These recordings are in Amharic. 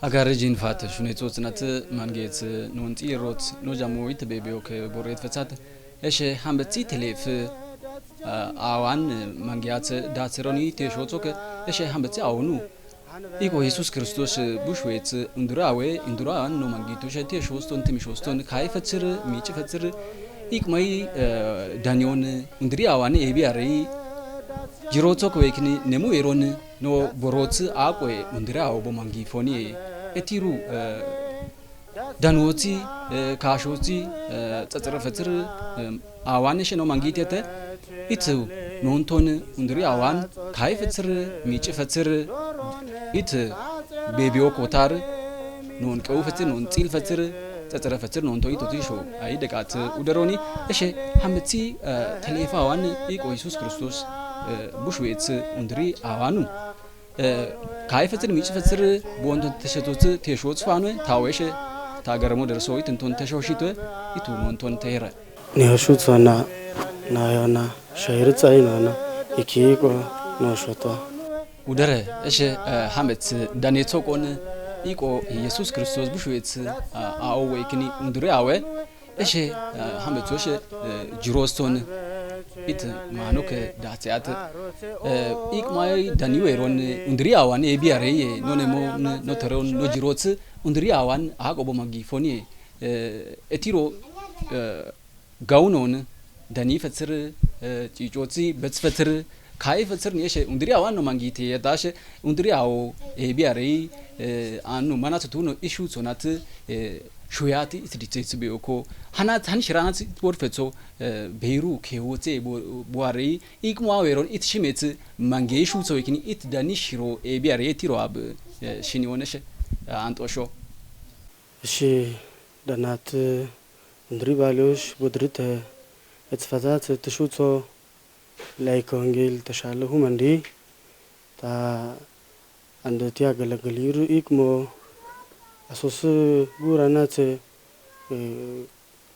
አጋርጂን ፋተሽ ነው ጽናት ማንጌት ኖንቲ ሮት ኖ ጃሞዊት ቤቢዮክ ቦሬት ፈጻት እሺ ሐምበቲ ቴሌፍ አዋን ማንጊያት ዳትሮኒ ተሾቶክ እሺ ሐምበቲ አውኑ ኢኮ ኢየሱስ ክርስቶስ ቡሽዌት እንድራዌ እንድራን ኖ ማንጊቶ ሸቴ ሾስቶን ትሚሾስቶን ካይፈጽር ሚጭፈጽር ኢክማይ ዳኒዮን እንድሪ አዋን ኤቢአሪ ጅሮቶክ ወይክኒ ነሙ ኤሮን ኖ ቦሮት አቆይ እንድራው ቦማንጊፎኒ ኤቲሩ ዳንዎቲ ካሾቲ ጸጽረፈትር አዋንሽ ነው ማንጊቴተ ኢቱ ኖንቶን እንድሪ አዋን ካይፈጽር ሚጭፈጽር ኢት ቤቢዮ ኮታር ኖን ቀውፈትር ኖን ጺልፈትር ጸጽረፈትር ኖንቶ ኢቶቲሾ አይ ደቃት ኡደሮኒ እሺ ሐምቲ ተሌፋዋን ኢቆ ኢየሱስ ክርስቶስ ቡሽዌት እንድሪ አዋኑ ካይፈትር ሚጭፈትር ቦንቶን ተሸቶት ተሾት ፋኑ ታወሽ ታገረሞ ደርሶይት እንቶን ተሾሽቶ ኢቱ ኖንቶን ተይረ ኒሆሹትና ናዮና ሸይርጻይናና ኢኪቆ ኖሾቶ ኡደረ እሺ ሐመት ዳኔቶቆን ኢቆ ኢየሱስ ክርስቶስ ቡሽዌት አው ወይክኒ እንድሪ አወ እሺ ሐመቶሽ ጅሮስቶን ኢት ማኖክ ዳጽያት ኢክማይ ዳኒዌሮን እንድሪ አዋን ኤቢአሬ ኖኔሞ ኖተሮን ኖጅሮት እንድሪ አዋን አቆቦ ማጊፎኒ ኤቲሮ ጋውኖን ዳኒ ፈጽር ጪጮቲ በጽፈትር ካይ ፈጽር ነሽ እንድሪ አዋን ነው ማንጊቴ የዳሽ እንድሪ አው ኤቢአሬ አኑ ማናቱ ነው ኢሹ ሶናት ሹያቲ ኢትዲቴስ ቢኦኮ ሃናት ሃንሽራናት ወርፈጾ ቤሩ ኬዎቴ ቦዋሪ ኢክማዌሮን ኢትሽሜት ማንጌሹ ሶይክኒ ኢት ዳኒሽሮ ኤቢአሬ ቲሮ አብ ሽኒዮነሽ አንጦሾ እሺ ዳናት እንድሪ ባሎሽ ወድርተ እትፈታት ትሹቶ ላይክ ወንጌል ተሻለሁ መንዲ ታ አንደቲያ ገለገሊሩ ኢክሞ አሶስ ጉራናት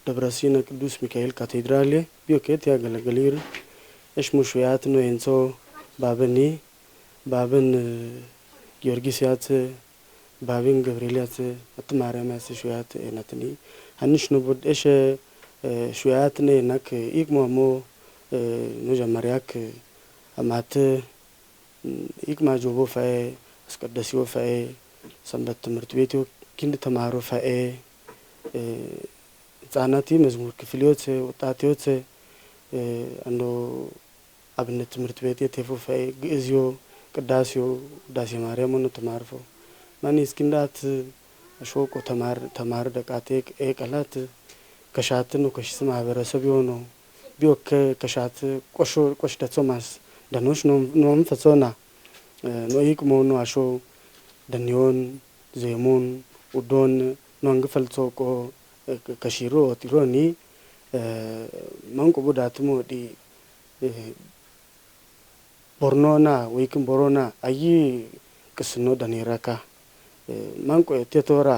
ደብረሲና ቅዱስ ሚካኤል ካቴድራል ቢኦኬት ያገለገሊሩ እሽ ሙሽያት ነው እንሶ ባበን ጊዮርጊስ ያት ባብን ገብርኤልያት አትማርያም ያስሹያት እነትኒ አንሽ ነው እሽ ሹያት ነክ ኢክሞሞ ኖጀማሪያክ አማት ኢክማ ጆቦ ፋይ አስቀደሲዮ ፋይ ሰንበት ትምህርት ቤት ኪንድ ተማሮ ፋይ ጻናቲ መዝሙር ክፍሊዮት ወጣቲዮት አንዶ አብነት ትምህርት ቤት የቴፎ ፋይ ግእዝዮ ቅዳሴዮ ዳሴ ማርያም ነው ተማርፎ ማን እስኪንዳት አሾቆ ተማር ደቃቴ ኤቀላት ከሻት ነው ከሽስ ማህበረሰብ ይሆኖ ቢኦክ ከሻት ቆሽ ደጾማስ ደኖሽ ነው ፈጾና ነው ይቅሞ ነው አሾ ደኒዮን ዘይሙን ኡዶን ኖንግ ፈልጾቆ ከሽሮ ቲሮኒ ማንቆ ቡዳትሞ ዲ ቦርኖና ወይክም ቦሮና አይ ቅስኖ ደኔራካ ማንቆ ቴቶራ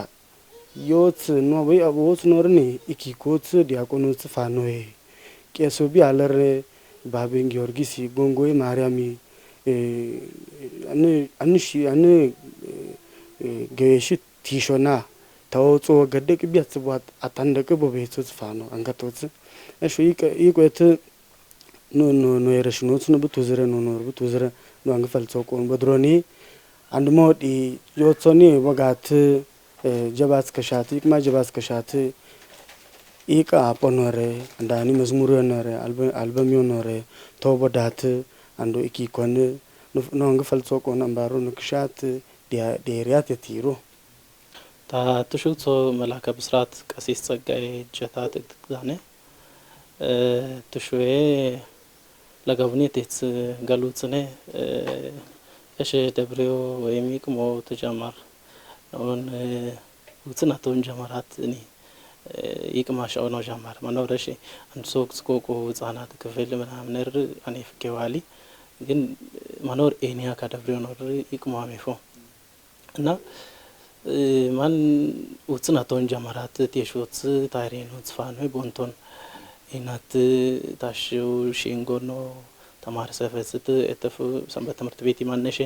ዮት ነው ወይ አቦት ኖርኒ ኢኪኮት ዲያቆኖት ፋኖይ ቄሶቢ አለር ባቤን ጊዮርጊስ ጎንጎይ ማርያሚ አን ገየሽ ቲሾና ታውጾ ገደቅ ቢያጽቧት አታንደቀ በቤቶት ፋኖ አንገቶት እሺ ይቆት ኖ የረሽኖት ነው በትወዘረ ነው በትወዘረ ነው አንገፈልጾ ቆን በድሮኒ አንድ ሞዲ ዮቶኒ ወጋት ጀባስ ከሻት ይቅማ ጀባስ ከሻት ኢቃ አፖኖረ አንዳኒ መዝሙር የኖረ አልበም የኖረ ተወበዳት አንዶ ኢኪ ኮን ነው አንገፈልጾ ቆን አምባሩ ንክሻት ዲያሪያት የቲሩ ታትሹቶ መላከ ብስራት ቀሲስ ጸጋይ ጀታት ትግዛነ ትሹዌ ለጋብኔት ጋሉጽነ እሺ ደብሬው ወይሚቅሞ ተጀማር ነውን ውጽናቶን ጀማራት እኔ ይቅማሻው ነው ጀማር ማኖረሽ አንሶክ ስኮቆ ህፃናት ክፍል ምናምን አኔ ፍቄዋሊ ግን ማኖር ኤኒያ ካደብሬው ነው ይቅማሜፎ እና ማን ውጽናቶን ጀማራት ቴሾት ታይሬኖ ጽፋኑ ቦንቶን ኢናት ታሽው ሺንጎኖ ተማር ሰፈስት እተፉ ሰንበት ትምህርት ቤት ማነሽ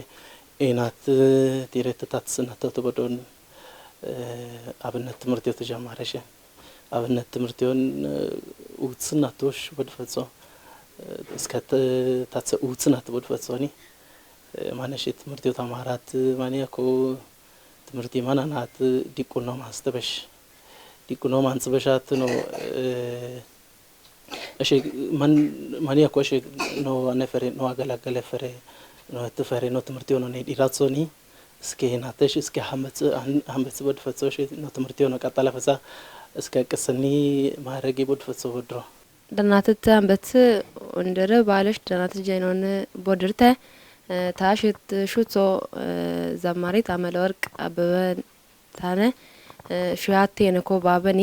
ኢናት ዲሬት ታትስናተ ተበዶን አብነት ትምህርት ተጀማረሽ አብነት ትምህርቱን ውጽናቶሽ ወድፈጾ እስከ ታጸ ውጽናት ወድፈጾኒ ማነሽ ትምህርቱ ተማራት ማንያኮ ትምህርት ማናናት ዲቁኖ ማስተበሽ ዲቁኖ ማንጽበሻት ነው እሺ ማንያኮ እሺ ነው አነፈረ ነው አገላገለ ፈረ ነው ተፈረ ነው ትምህርቱ ነው ዲራጾኒ እስከ ናተሽ እስከ ሐመጽ ወድፈጾሽ ነው ትምህርቱ ነው ቀጣለ ፈሳ እስከ ቅስኒ ማረግ ወድፈጾ ወድሮ ደናትት አንበት እንደረ ባለሽ ደናት ጀይኖን ቦድርተ ታሽት ሹጾ ዘማሪት አመለወርቅ አበበ ታነ ሹያቴ ነኮ ባበኒ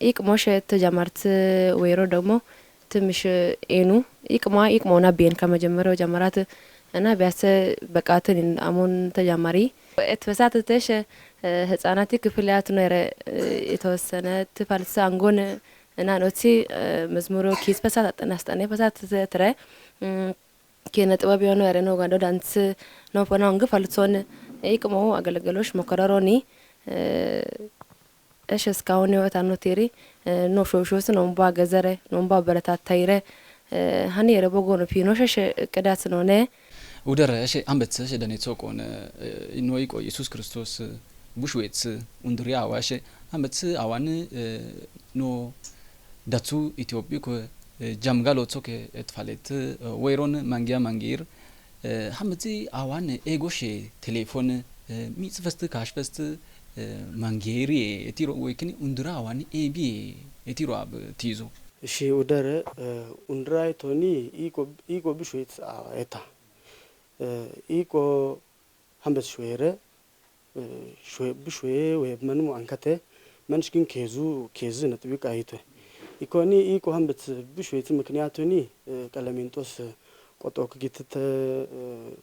ኢቅሞሽ ተጀማርት ወይሮ ደግሞ ትምሽ ኤኑ ኢቅሞና ቢን ከመጀመሪያው ጀመራት እና ቢያሰ በቃትን አሞን ተጀማሪ እትፈሳተሽ ህፃናት ክፍልያት ነው የተወሰነ ትፈልሳ አንጎን እና ኖቲ መዝሙሮ ኪስ ፈሳት አጠናስጠነ ፈሳት ተረ ከነ ጥበብ የሆነ ያረነው ጋር ዳንስ ነው ፎናው እንግ ፈልጾን ኢቅሞ አገለገሎሽ መከራሮኒ እሺ እስካሁን ነው ታኖቴሪ ነው ሾሾስ ነው ባ ገዘረ ነው ባ በረታታይረ ሃኒ ረቦጎ ነው ፊኖሽ ቅዳት ነው ነ ወደረ እሺ አንበት እሺ ደኔ ጾቆን ኢኖይ ቆ ኢየሱስ ክርስቶስ ቡሽዌት ኡንድሪያ ዋሽ አንበት አዋን ኖ ዳቱ ኢትዮጵያ ኮ ጃምጋሎ ጾከ እትፋለት ወይሮን ማንጊያ ማንጊር ሐምቲ አዋን ኤጎሽ ቴሌፎን ሚጽፈስት ካሽፈስት ማንጊሪ እቲሮ ወይክኒ ኡንድራ አዋን ኤቢ እቲሮ አብ ቲዞ እሺ ወደረ ኡንድራይ ቶኒ ኢቆ ቢሾይት አታ ኢቆ ሐምበት ሾይረ ሾይ ቢሾይ ወይ መንሙ አንከተ መንሽኪን ኬዝ ነጥቢቅ አይተ ኢኮኒ ኢቆ ሐምበት ቢሾይት ምክንያቱኒ ቀለሜንጦስ ቆጦክ ጊትተ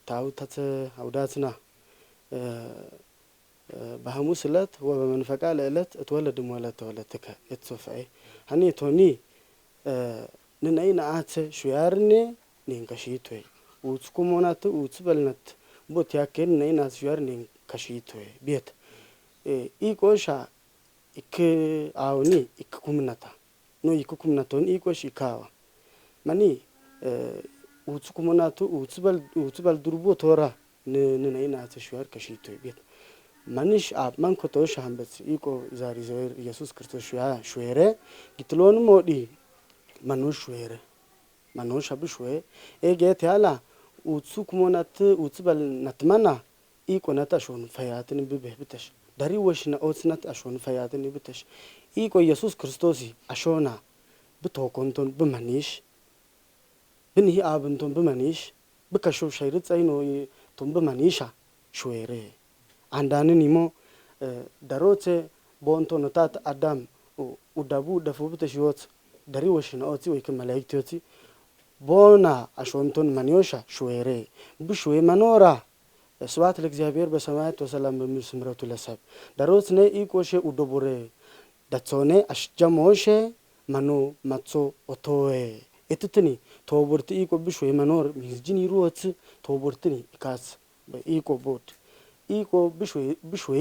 ታውታተ አውዳትና በሐሙስ ዕለት ወበመንፈቃ ለዕለት እትወለድ ሞለት ተወለተከ እትሶፋይ ሃኒ ቶኒ ነናይ ናአተ ሹያርኔ ኔንከሺቶይ ውጽኩሞናት ውጽበልነት ቦት ያከን ነይናት ሹያርኔ ከሺቶይ ቤት ኢቆሻ ኢክ አውኒ ኢኩምናታ ኖ ኢኩምናቶን ኢቆሽ ኢካዋ ማኒ ውጽኩሞናቱ ውጽበል ድርቦ ቶራ ነናይ ናአተ ሹያር ከሺቶይ ቤት ማንሽ አብ ማንኮቶሽ ሐምበት ኢቆ ዛሪ ዘር ኢየሱስ ክርስቶስ ሹያረ ግትሎን ሞዲ ማኖሽ ሹያረ ማኖሽ አብሹዌ ኤጌት ያላ ውጽኩሞናት ውጽበል ነትማና ኢቆ ነታሾን ፈያትን በበህብተሽ ዳሪ ወሽና ኦጽናት አሾን ፈያትን ይብተሽ ኢቆ ኢየሱስ ክርስቶስ አሾና ብቶኮንቶን በማኒሽ ብንሂ አብንቶን በማኒሽ በከሾ ሻይርት ጻይኖ ቶን በማኒሻ ሹያረ አንዳንን ይሞ ዳሮቼ ቦንቶ ነታት አዳም ኡዳቡ ደፉብተ ሽዮት ዳሪ ወሽና ኦቲ ወይ ከመላእክቶቲ ቦና አሾንቶን ማኒዮሻ ሹዌሬ ብሹዌ መኖራ ስብሐት ለእግዚአብሔር በሰማያት ወሰላም በምድር ስምረቱ ለሰብ ዳሮት ነ ኢቆሼ ኡዶቦሬ ዳጾኔ አሽጀሞሼ ማኖ ማጾ ኦቶዌ እትትኒ ተወቦርት ኢቆ ብሹዌ መኖር ሚዝጂን ይሩወት ተወቦርትኒ ኢካስ በኢቆ ቦት ኢቆ ብሹዌ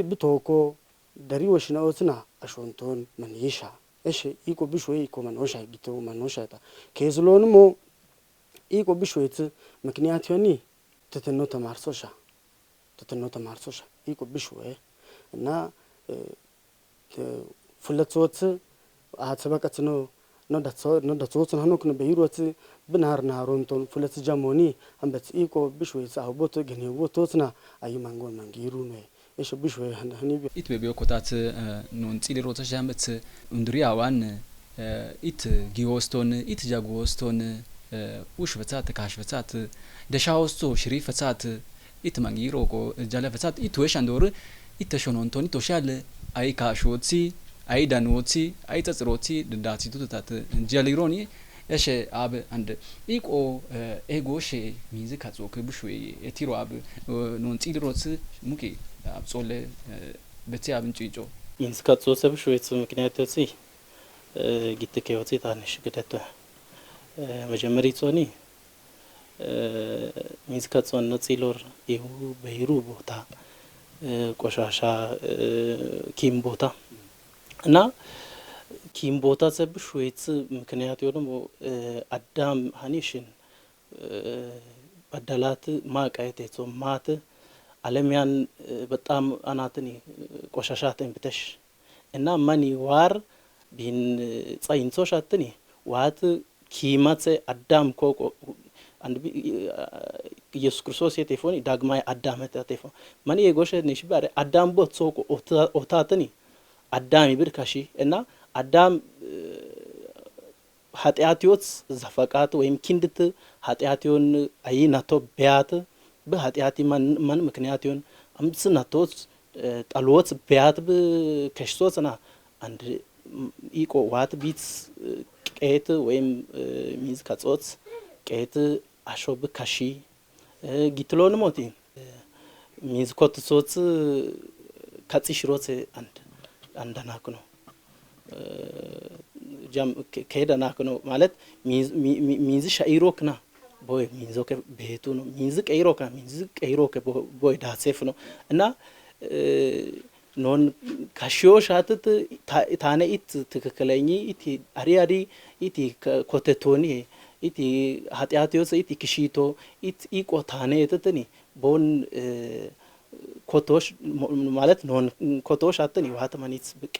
ብቶኮ ዳሪ ወሽና ኦትና አሾንቶን ማኒሻ እሺ ኢቆ ብሹዌ ኢቆ ማኖሻ ጊቶ ማኖሻታ ከዝሎንሞ ኢቆ ብሹዌት ምክንያት ዮኒ ተተኖ ተማርሶሻ ኢቆ ብሹዌ እና ፍለጾት አትበቀት ነው ዳጾት ነው ከነ በይሮት ብናርና ሮንቶን ፍለጽ ጃሞኒ አንበት ኢቆ ብሹዌ ጻውቦት ገኔቦቶትና አይማንጎ ማንጊሩ ነው እሺ ብሹዌ ሃኒ ኢት በቢዮ ኮታት ኖን ጺሊሮት ጃምበት ኡንድሪያዋን ኢት ጊዮስቶን ኢት ጃጎስቶን ውሽ ፈታት ካሽ ፈታት ደሻውስቶ ሽሪ ፈታት ኢት ማንጊሮ ኮ ጃለ ፈታት ኢት ወሽ አንዶር ኢት ተሾኖንቶን ቶሻል አይ ካሾቲ አይ ዳኖቲ አይ ተጽሮቲ ድዳቲ ቱታት ጃሊሮኒ እሺ አብ አንድ ኢቆ ኤጎሽ ሚዚክ አጾክ ብሹዌ ኤቲሮ አብ ኖን ጺሊሮት ሙቂ አብጾለ በቲያ ብንጪጮ ኢንስካጾ ሰብሹዌት ምክንያቶሲ ጊትከዮቲ ታንሽ ገደተ መጀመሪ ጾኒ ሚንስካጾን ነው ጺሎር ይሁ በይሩ ቦታ ቆሻሻ ኪም ቦታ እና ኪም ቦታ ሰብሽ ወይስ ምክንያት ደግሞ አዳም ሀኒሽን በደላት ማቃየት ማት አለሚያን በጣም አናትኒ ቆሻሻትን ብተሽ እና ማኒ ዋር ቢን ጻይንሶሻትኒ ዋት ኪማት አዳም ኮቆ አንድ ኢየሱስ ክርስቶስ የቴፎኒ ዳግማይ አዳም ተቴፎ ማኒ የጎሸ ነሽ ባረ አዳም ቦት ሶቆ ኦታትኒ አዳም ይብርካሺ እና አዳም ኃጢአትዮት ዘፈቃት ወይም ኪንድት ኃጢአትዮን አይናቶ ቢያት በኃጢአቲ ማን ምክንያቱን አምስናቶት ጣሎት ቢያት በከሽቶትና አንድ ኢቆ ዋት ቢት ቀየት ወይም ሚዝ ካጾት ቀየት አሾብ ካሺ ጊትሎን ሞቲ ሚዝ ኮትሶት ካጽሽሮት አንዳናክ ነው ጃም ከሄደናክ ነው ማለት ሚዝ ሻይሮክና ቦይ ሚንዞከ ቤቱ ነው ሚንዝ ቀይሮከ ቦይ ዳሴፍ ነው እና ኖን ካሽዮ ሻትት ታነኢት ትክክለኝ ኢቲ አሪያዲ ኢቲ ኮቴቶኒ ኢቲ ኃጢአትዮስ ኢቲ ክሺቶ ኢት ኢቆ ታነየትትኒ ቦን ኮቶሽ ማለት ኖን ኮቶሽ አትኒ ዋት ማኒት ብቀ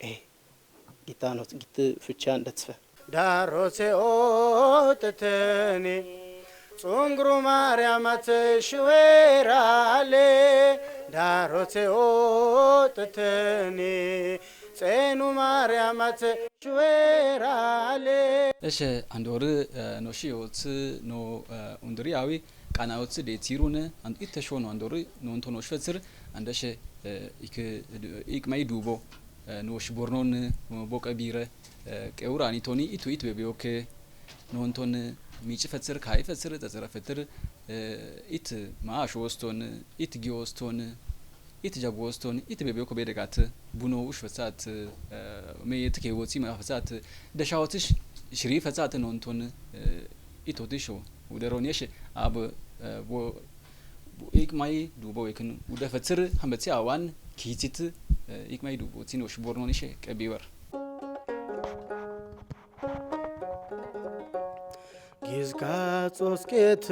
ጊታኖት ጊት ፍቻ እንደጽፈ ዳሮሴ ኦተተኒ ጹንግሩ ማርያማት ሽዌራሌ ዳሮቴ ኦጥተኒ ጼኑ ማርያማት ሽዌራሌ እሺ አንድ ወር ኖሺዮት ኖ ኡንድሪያዊ ቃናውት ዴቲሩን አንድ ኢተሾ ነው አንድ ወር ኖ እንቶኖሽ ፈጽር አንደሽ ኢክ ማይ ዱቦ ኖሽ ቦርኖን ቦቀቢረ ቀውራኒ ቶኒ ኢቱ በቢዮክ ኖ እንቶን ሚጭ ፈጽር ካይ ፈጽር ተጽረ ፈጥር ኢት ማሽ ወስቶን ኢት ጊዮስቶን ኢት ጃቦስቶን ኢት በቢዮክ በደጋት ቡኖ ውሽ ፈጻት መየት ከወጪ ማፈጻት ደሻውትሽ ሽሪ ፈጻት ነው እንቶን ኢቶቲሾ ወደሮኒሽ አብ ቦ ኢክ ማይ ዱቦ ይክን ወደ ፈጽር ሀመጽ አዋን ኪቲት ኢክ ማይ ዱቦ ቲኖሽ ቦርኖኒሽ ቀቢወር ጊዝካ ጾስቄት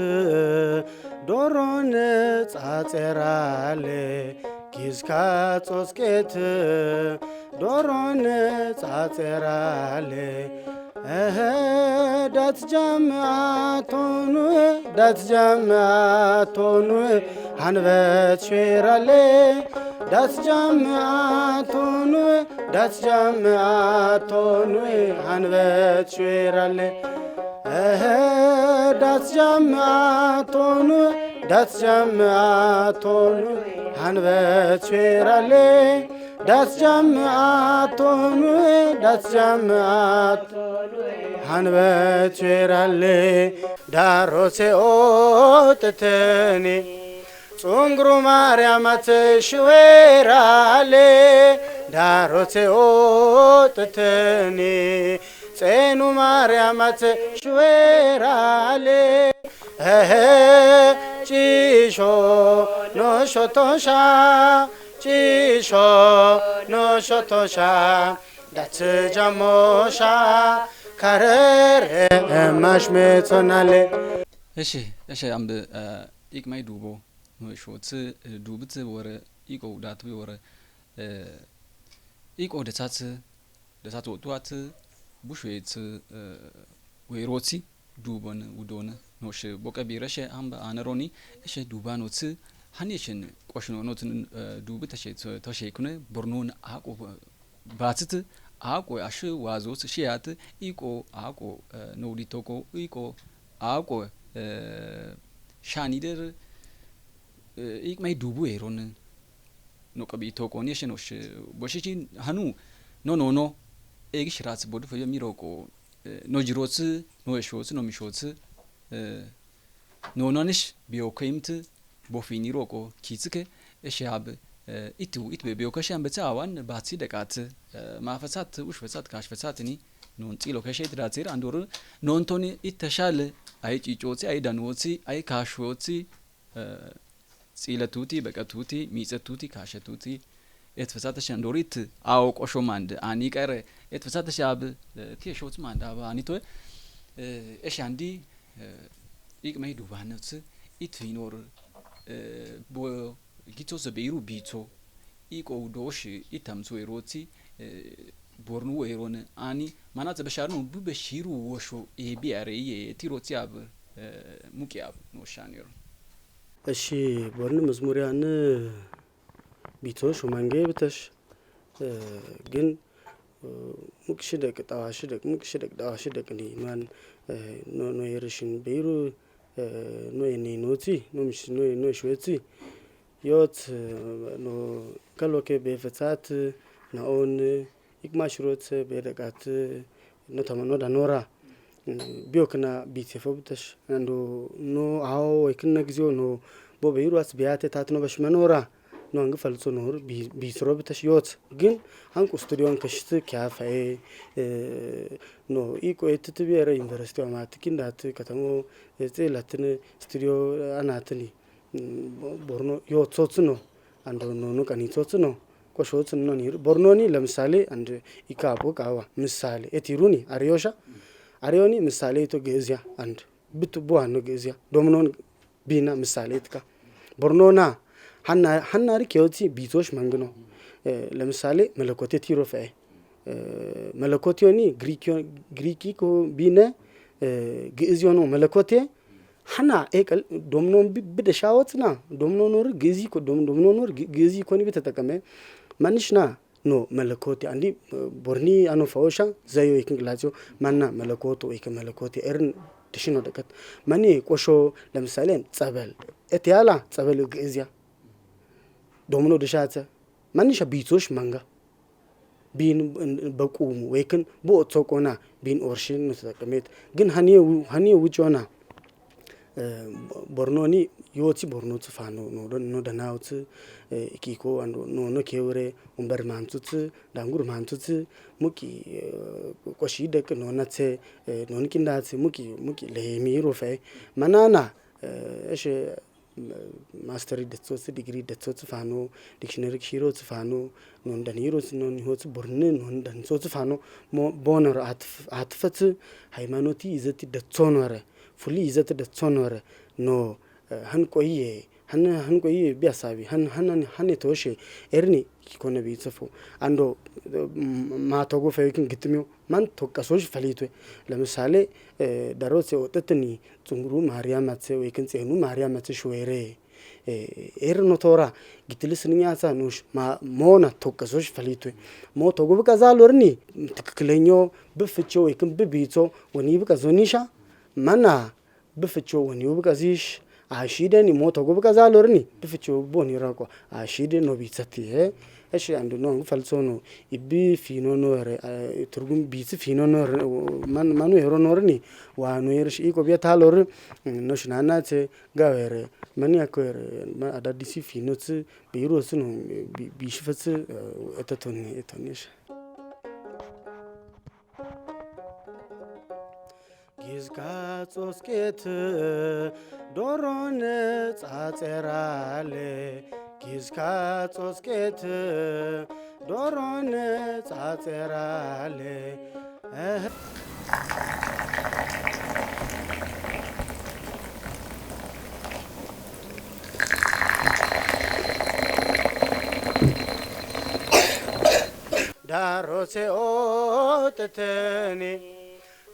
ዶሮን ጻጼራሌ ጊዝካ ጾስቄት ዶሮን ጻጼራሌ ዳት ጃማቶኑ አንበት ሽራሌ ዳት ጃማቶኑ አንበት ሽራሌ ዳት ጃማቶኑ አንበት ሽራሌ ዳት ጃማቶኑ አንበት ሽራሌ ዳሮሴ ኦጥተኒ ጹንግሩ ማርያማት ሽዌራሌ ዳሮሴ ኦጥተኒ ጼኑ ማርያማት ሽዌራሌ ጪሾ ኖሾቶሻ ዳት ጃሞሻ ካረር ማሽሜቶናሌ እሺ አምብ ኢክማይ ዱቦ ኖሾት ዱብት ወረ ኢቆ ዳት ወረ ኢቆ ደሳት ወጥቷት ቡሽዌት ወይሮቲ ዱቦን ውዶነ ኖሽ ቦቀቢረሽ አምብ አነሮኒ እሺ ዱባኖት ሀኒሽን ቆሽኖኖትን ዱብ ተሸይኩነ ቦርኖን አቆ ባትት አቆ አሽ ዋዞት ሽያት ኢቆ አቆ ኖዲቶቆ ኢቆ አቆ ሻኒደር ኢክማይ ዱቡ ኤሮን ኖቀቢቶቆ ኔሽኖሽ ቦሽቺን ሀኑ ኖ ኤግሽራጽ ቦዱ ፈየሚሮቆ ኖጅሮት ኖሾት ኖሚሾት ኖኖንሽ ቢዮከይምት ቦፊኒ ሮቆ ኪጽከ እሻብ ኢቱ በቢዮከሻን በታዋን ባትሲ ደቃት ማፈሳት ውሽ ፈሳት ካሽ ፈሳትኒ ኖን ጺሎ ከሸት ዳጽር አንዶር ኖንቶኒ ኢተሻለ አይ ጪጮቲ አይ ዳንዎቲ አይ ካሽዎቲ ጺለቱቲ በቀቱቲ ሚጽቱቲ ካሸቱቲ etfasata shandorit au qoshomand ani qere etfasata shab tieshot mand aba anito eshandi ikmay dubanats itfinor bo gito zebiru bito iko dosh itamzu eroti bornu eron ani manat besharnu bu beshiru wosho ebiare tiroti ab mukiab no shanir እሺ ቦርን መዝሙሪያን ቢቶሽ ወማንጌ ብተሽ ግን ሙክሽደቅ ጣዋሽደቅ ሙክሽደቅ ጣዋሽደቅ ኒ ማን ኖ የርሽን በይሩ ኖ የኔ ኖቲ ኖ ምሽ ኖ ሽዌቲ ዮት ኖ ከሎኬ በፈታት ናኦን ይክማሽሮት በደቃት ኖ ተመኖ ዳኖራ ቢዮክና ቢቴፎብተሽ አንዱ ኖ አው ይክነ ግዚዮ ኖ ቦበይሩስ ቢያቴ ታትኖ በሽመኖራ ኖ አንግ ፈልጾ ኖር ቢስሮብተሽ ዮት ግን አንቁ ስቱዲዮን ከሽት ካፋይ ኖ ኢኮ ኤትቲቢራ ዩኒቨርሲቲ አማትኪ እንዳት ከተሞ እጽላትን ስቱዲዮ አናትኒ ቦርኖ ዮት ሶት ነው አንዱ ኖ ቀኒ ሶት ነው ቆሾት ነው ኒር ቦርኖኒ ለምሳሌ አንድ ኢካፖ ቃዋ ምሳሌ ኤቲሩኒ አሪዮሻ አሪዮኒ ምሳሌ ቶ ገዚያ አንድ ብትቦአኖ ገዚያ ዶምኖን ቢና ምሳሌ ትካ ቦርኖና ሐናሪ ኬዮቲ ቢቶሽ መንግኖ ለምሳሌ መለኮቴ ቲሮፈ መለኮቴኒ ግሪኪኮ ቢነ ግእዚዮኖ መለኮቴ ሐና ኤቀል ዶምኖን ብደሻወትና ዶምኖኖር ግዚኮ ዶምኖኖር ግዚኮኒ በተጠቀመ ማንሽና ኖ መለኮቴ አንዲ ቦርኒ አኖ ፈውሻ ዘዮ ይክንግላቸው ማና መለኮቶ ወይከ መለኮቴ እርን ድሽኖ ደቀት ማኒ ቆሾ ለምሳሌ ጸበል እትያላ ጸበል ግእዚያ ዶምኖ ድሻተ ማንሻ ቢቶሽ መንጋ ቢን በቁሙ ወይክን ቦቶቆና ቢን ኦርሽን ነው ተጠቀመት ግን ሀኒው ውጮና ቦርኖኒ ዮቲ ቦርኖ ጽፋኖ ኖ ደናውት ኢኪኮ አንዶ ኖ ኬውሬ ኡምበር ማንቱት ዳንጉር ማንቱት ሙቂ ቆሺ ደቅ ኖናት ኖንኪ እንዳት ሙቂ ለሚሮ ፈይ ማናና እሺ ማስተር ደትሶት ዲግሪ ደትሶት ፋኖ ዲክሽነሪ ሺሮ ጽፋኖ ኖ እንደኒሮ ኖ ሆት ቦርን ኖ እንደንሶ ጽፋኖ ቦነር አትፈት ሃይማኖቲ ይዘት ደትሶኖረ ፉሊ ይዘት ደትሶኖረ ኖ hankoye biasabi hanne toshe erni kikone bitsofu ando ማቶጎ ፈይክን ግጥሚው ማን ተቀሶሽ ፈሊቱ ለምሳሌ ዳሮሴ ወጥተኒ ጽንጉሩ ማርያም አትሰ ወይክን ጽኑ ማርያም አትሰ ሾይሬ ኤርኖ ቶራ ግትልስንኛሳ ኖሽ ሞና ተቀሶሽ ፈሊቱ ሞቶጎ በቃዛሎርኒ ትክክለኞ በፍቾ ወይክን በቢጾ ወኒ በቃዞኒሻ ማና በፍቾ ወኒ በቃዚሽ አሺደኒ ሞቶጎ በቃዛሎርኒ በፍቾ ቦኒ ራቆ አሺደ ነው ቢጸቲ እሺ አንዱ ነው ፈልሶ ነው ኢቢ ፊኖ ነው ትርጉም ቢጽ ፊኖ ነው ማኑ የሮ ኖርኒ ዋኑ የርሽ ኢኮቢያታሎር ነሽናናት ጋወረ ማን ያኮር አዳዲሲ ፊኖት ቢሮስ ነው ቢሽፈጽ እተቶኒሽ ጊዝጋ ጾስኬት ዶሮን ጻጸራለ ጊዝጋ ጾስኬት ዶሮን ጻጸራለ ዳሮሴ ኦተተኒ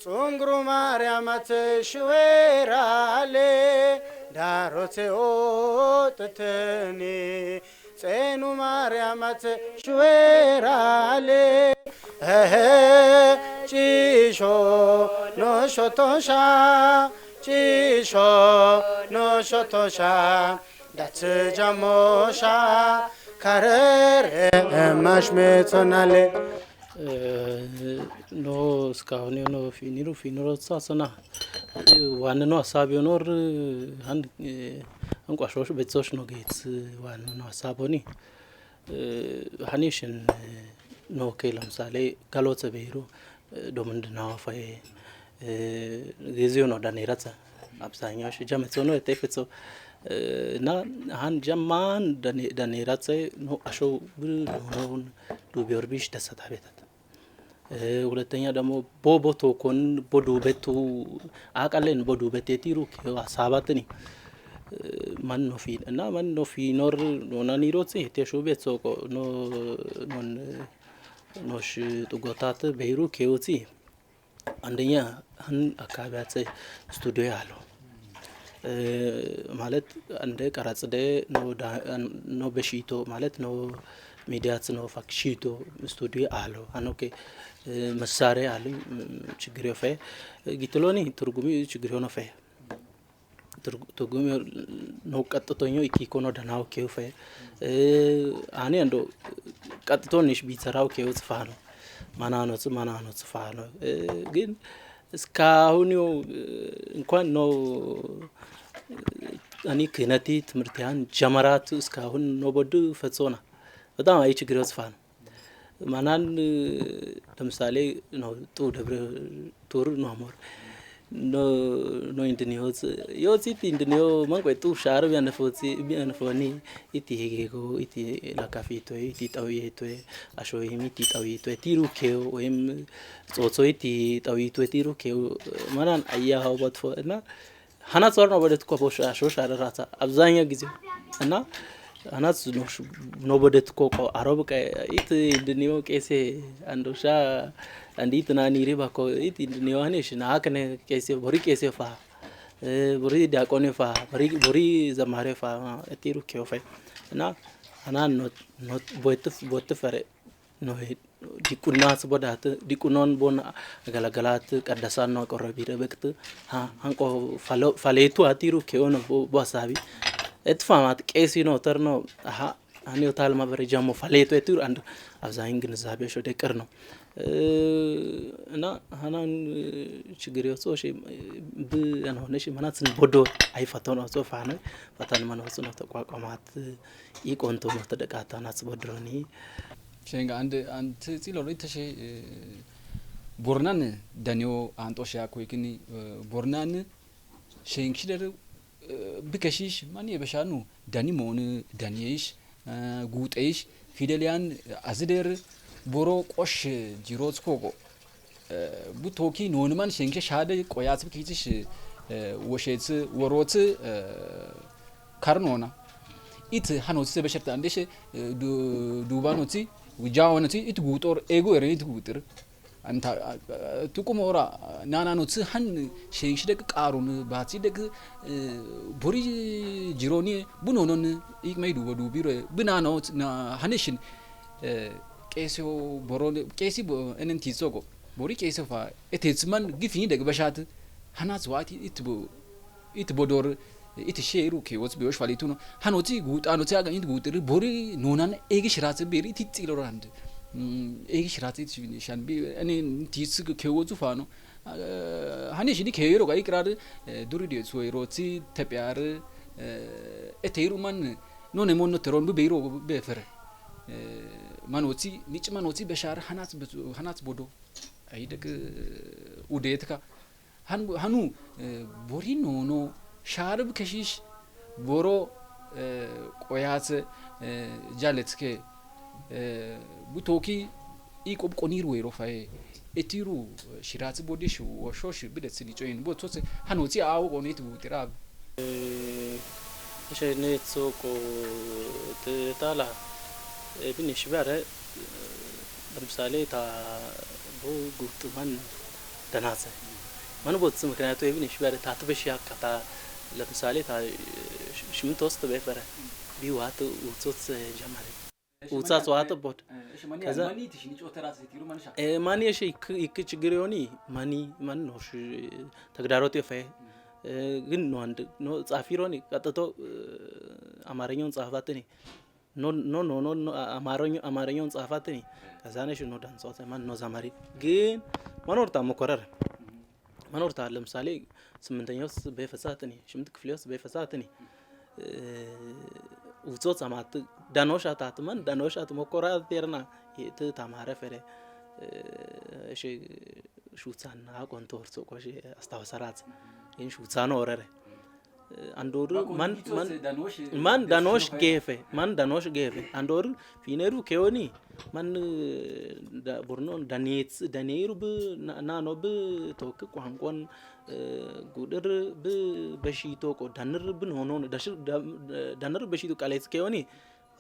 ጽንግሩ ማርያማት ሽዌራሌ ዳሮቴ ኦተተኒ ጽኑ ማርያማት ሽዌራሌ ጪሾ ኖሾቶሻ ጪሾ ኖሾቶሻ ዳት ጃሞሻ ካረረ ማሽሜቶናሌ ኖ እስካሁን ነው ፊኒሮ ሳሰና ዋናው ሀሳብ ይኖር አንድ አንቋሾሽ ቤተሰቦች ነው ጌት ዋናው ሀሳቦኒ ሀኒሽን ነው ለምሳሌ ጋሎት በይሩ ዶምንድናው ፈይ ጊዜው ነው ዳኔራታ አብዛኛው ጀመቶ ነው ተፈጾ እና አሁን ጀማን ደኔራጽ ነው አሾ ብሩን ዱቢዮርቢሽ ደሰታ ቤታት ሁለተኛ ደግሞ ቦቦቶ ኮን ቦዱ ቤቱ አቃለን ቦዱ ቤቴቲሩ ከሳባትኒ ማን ነው ፊል እና ማን ነው ፊኖር ኖናኒሮጽ ቴሾ ቤት ሶቆ ኖ ኖን ኖሽ ጥጎታት በይሩ ከውጪ አንደኛ አን አካባቢያት ስቱዲዮ ያለው ማለት አንደ ቀራጽደ ነው በሺቶ ማለት ነው ሚዲያት ነው ፋክሺቶ ስቱዲዮ አለው አኖኬ መሳሪያ አለ ችግር ይፈ ጊትሎኒ ትርጉሚ ችግር ሆነ ፈ ትርጉሚ ነው ቀጥቶኞ ኢኮኖ ደናው ከፈ አኔ አንዶ ቀጥቶንሽ ቢሰራው ከው ጽፋ ነው ማናኖ ጽፋ ነው ግን እስካሁን እንኳን ነው አኒ ክነቲ ትምርቲያን ጀመራት እስካሁን ነው ቦድ ፈጾና በጣም አይ ችግር ጽፋ ነው ማናን ለምሳሌ ነው ጡ ደብረ ቱር ነው አሞር no indinios yosit indinio manko tu sharb yanfoni iti hegego iti la kafito iti tawito asho imiti tawito tiru keo em tsotso iti tawito tiru keo manan aya hawbat fo እና ሀናት ጾር ነው በደት ኮፖሽ አሾ ሻራራታ አብዛኛው ጊዜ እና ሀናት ነው በደት ኮቆ አሮብ ቃ indinio ቄሴ አንዶሻ አንዲት ናኒ ሪባኮ ኢት ኒዋኔሽ ናከነ ቄሴ ቦሪ ቄሴ ፋ ቦሪ ዲያቆኔ ፋ ቦሪ ዘማሬ ፋ እቲሩ ኬውፈ እና አናን ኖት ቦት ፈረ ነው ዲቁናስ ቦዳት ዲቁኖን ቦና ገላገላት ቀደሳን ነው ቆረቢ ረበክት አንቆ ፋሌቱ አቲሩ ኬሆነ ቦሳቢ እትፋማት ቄሲ ነው ተርኖ አኔው ታልማ በረጃሞ ፋሌቱ እቲሩ አንድ አብዛኝ ግንዛቤ ሾ ደቀር ነው እና ሃናን ችግር ይወጾሽ በእነሆነሽ ማናትን ቦዶ አይፈተው ነው ጾፋ ነው ፈታን ማናስ ነው ተቋቋማት ይቆንቶ ነው ተደቃታናስ ቦድሮኒ ሸንጋ አንድ ጺሎሪ ተሸ ቦርናን ዳኒዮ አንጦሽ ያኮይክኒ ቦርናን ሸንክሽደር ብከሽሽ ማን የበሻኑ ዳኒ ሞን ዳኒይሽ ጉጤይሽ ፊደሊያን አዝደር ቦሮ ቆሽ ጂሮት ኮቆ ቡቶኪ ኖንማን ሸንከ ሻደ ቆያት ብኪትሽ ወሸት ወሮት ካርኖና ኢት ሃኖት በሸርታ አንደሽ ዱባኖቲ ውጃውነቲ ኢት ጉጦር ኤጎ ረኒት ጉጥር አንታ ቱቁሞራ ናናኖት ሃን ሸንሽ ደቅ ቃሩን ባቲ ደቅ ቦሪ ጂሮኒ ቡኖኖን ኢክመይዱ ወዱ ቢሮ ብናኖት ሃነሽን ቄሲዮ ቦሮን ቄሲ እንንቲ ሶቆ ቦሪ ቄሲፋ እቴስማን ግፊኒ ደግ በሻት ሃናስ ዋቲ ኢት ቦዶር ኢት ሼሩ ከወስ ቢዮሽ ፋሊቱ ነው ሃኖቲ ጉጣኖቲ ያገኝት ጉጥር ቦሪ ኖናን ኤጊ ሽራት ቤሪ ቲጽሎራንድ ኤጊ ሽራት ሻን ቢ እኔ ቲስ ከወዙ ፋኖ ሃኔሽ ዲ ከየሮ ጋር ይቅራር ዱሪዲዮ ሶይሮቲ ተፒያር እቴሩማን ኖኔ ሞኖ ተሮን በቢሮ በፈረ ማኖቲ ንጭ ማኖቲ በሻር ሃናት ቦዶ አይደግ ኡዴትካ ሃኑ ቦሪ ኖኖ ሻርብ ከሺሽ ቦሮ ቆያት ጃለትከ ቡቶኪ ኢቆብ ቆኒር ወይሮ ፋይ እቲሩ ሽራት ቦዲሽ ወሾሽ ብደስኒ ጮይን ቦቶስ ሃኖቲ አው ቆኔት ቡጥራ ሸኔት ሶቆ ተታላ ብንሽ ባረ ለምሳሌ ታ ጉጥ ማን ተናዘ ማን ቦትስ ምክንያቱ ብንሽ ባረ ታትበሽ ያካታ ለምሳሌ ታ ሽምት ውስጥ በፈረ ቢዋት ውጾት ጀማሪ ውጻት ዋት ቦት ከዛ ማኒ ትሽኒ ጮተራት ሲቲሩ ማንሻ ማኒ እሺ ይክ ችግር ይሆኒ ማን ነው ተግዳሮት ይፈ ግን ነው አንድ ነው ጻፊሮኒ ቀጥቶ አማርኛውን ጻፋትኒ ኖ አማርኛውን ጻፋትኒ ከዛነሽ ነው ዳንሶት ማን ነው ዘማሪ ግን ማኖርታ መኮረር ማኖርታ ለምሳሌ 8ኛው በፈሳትኒ 8 ክፍሌውስ በፈሳትኒ ውጾት ሰማት ዳኖሻታት ማን ዳኖሻት መኮራት ተርና ይት ተማረ ፈረ እሺ ሹጻና ቆንቶ ወርሶ ቆሽ አስተዋሰራት ይን ሹጻ ነው ወረረ አንዶር ማን ዳኖሽ ጌፌ አንዶር ፊነሩ ከዮኒ ማን ቦርኖ ዳኔሩ ናኖብ ቶክ ቋንቋን ጉድር በሺቶ ቆ ዳንር ሆኖ ዳንር በሺቶ ቃላይስ ከዮኒ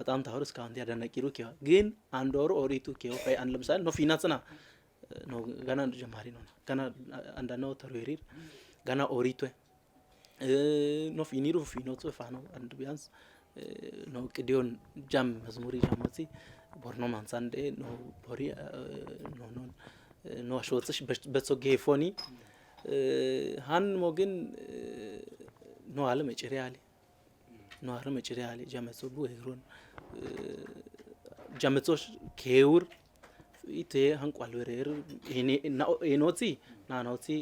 በጣም ታወር እስካሁን ያደነቂሩ ከዮ ግን አንዶር ኦሪቱ ከዮ ፈይ አን ለምሳሌ ነው ፊናጽና ነው ገና ጀማሪ ነው ገና አንዳናው ተሮይሪር ገና ኦሪቱ no finiru finotso fano and bians no kidion jam mazmuri jamati borno mansande no bori no shotsish betso gefoni han mogin no ale mechreali jametso bu egron jametso keur ite han kwalwerer enoti nanoti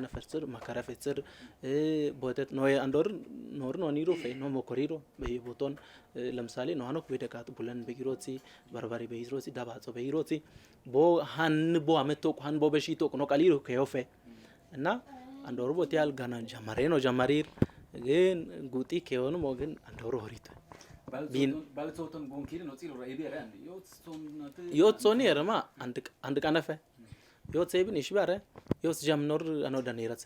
naferser makarafetser botet noy andor no niro fe no mokoriro be boton ለምሳሌ ነው አንok በደቃት ቡለን በጊሮቲ በርበሪ በይሮቲ ዳባጾ በይሮቲ ቦ han bo ameto han bo በሺቶ ነው ቃሊሮ ከዮፌ እና አንዶር ቦቲያል ጋና ጀማሪር ግን ጉቲ ከሆነ ሞግን አንዶር ሆሪት ቢን ባልጾቶን ጎንኪል ነው ጺሎ ራይቤራ አንዲ ዮትሶኒ ረማ አንድ ቀነፈ ዮትሴብን ይሽባረ ዮት ጀምኖር አኖ ዳኔራተ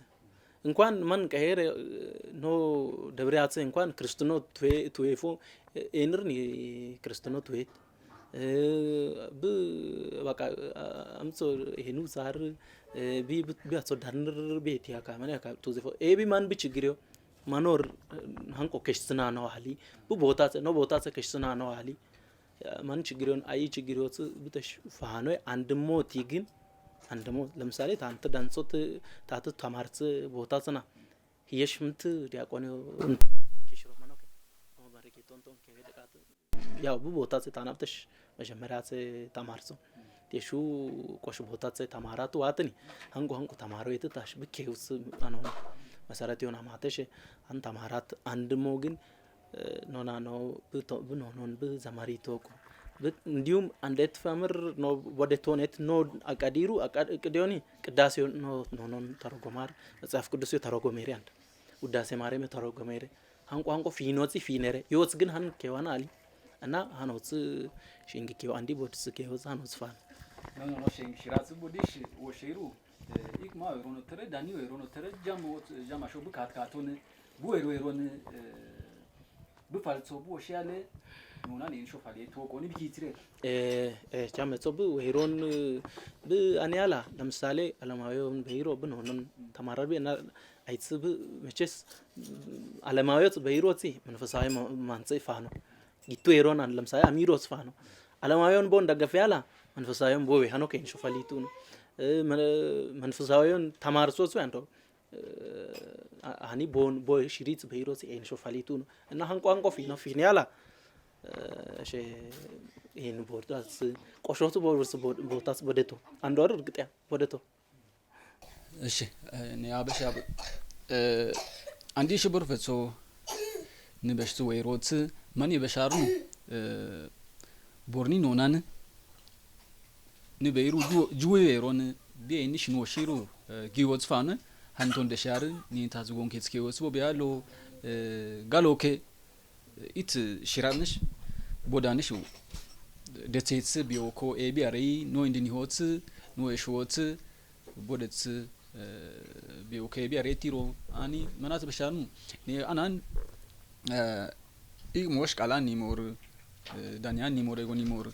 እንኳን ማን ቀሄር ኖ ደብሪያተ እንኳን ክርስቲያኖ ቱዌፎ ኤንርኒ ክርስቲያኖ ቱዌት በቃ አምጾ ይሄኑ ዛር ቢያጾ ዳንር ቤት ያካማና ያካ ቱዜፎ ኤቢ ማን ብችግሪዮ ማኖር hanko keshsna no hali bu botatse keshsna no hali man chigirion ay chigiriot bitesh fahano andmo tigin andmo ለምሳሌ ታንተ ዳንጾት ታተ ተማርጽ ቦታጽና የሽምት ዲያቆን ከሽሮ ማኖከ ማባረከ ቶንቶን ከሄደቃት ያው bu ቦታጽ ታናብተሽ መጀመሪያጽ ተማርጾ የሹ ቆሽ ቦታጽ ተማራቱ ዋትኒ hanko ተማሮ የተታሽ በከውስ አኖ መሰረት የሆነ ማተሽ አንተ ማራት አንድ ሞግን ኖና ነው ብኖኖን በዘማሪቶኩ እንዲሁም አንዴት ፈምር ነው ወደ ቶኔት ነው አቃዲሩ አቃዲዮኒ ቅዳሴው ነው ኖኖን ተረጎማር መጽሐፍ ቅዱስ ተረጎሜሪ አንድ ውዳሴ ማርያም ተረጎሜሪ አንቋንቆ ፊኖጽ ፊነረ ይወጽ ግን han ከዋና አሊ እና ሃኖጽ ሽንግኪው አንዲ ቦትስ ከወዛ ነው ጽፋን ነው ሽንግ ሽራጽ ቦዲሽ ወሽሩ ikma erono tere dani erono tere jamasho bu katkaton bu eron bu falso bu oshale nona ne shofale to ቆኒ ቢኪትሬ jametso bu eron bu aniala ለምሳሌ አለማዊውን በይሮ ብንሆነን ተማራቢ እና አይጽብ መቼስ አለማዊት በይሮቲ መንፈሳዊ ማንጽ ፋኖ ይቱ ኤሮን ለምሳሌ አሚሮስ ፋኖ አለማዊውን ቦን ደገፈያላ መንፈሳዊውን ቦ ሀኖ ከን ሾፋሊቱ መንፈሳዊውን ተማርሶስ ያንዶ አኒ ቦይ ሽሪት በይሮስ ኤን ሾፋሊቱ እና hanቋንቆ ፊኒያላ እሺ ይሄን ቦርዳስ ቆሾቱ ቦታስ በደቶ አንድ ወር እርግጠኛ በደቶ እሺ ያበሻ አንዲ ሽብር ፈጾ ንበሽቱ ወይሮት ማን ይበሻሩ ቦርኒ ኖናን ንበይሩ ጁዌሮን ቢኤንሽ ኖ ሽሩ ጊዮት ፋነ hanton de shar ni tazgon ketske osbo bialo galoke it shiranish bodanish detets bioko ebiari no indini hot no eshot bodets bioko ebiari tiro ani manat beshanu ni anan igmosh kalan ni mor danian ni mor egoni mor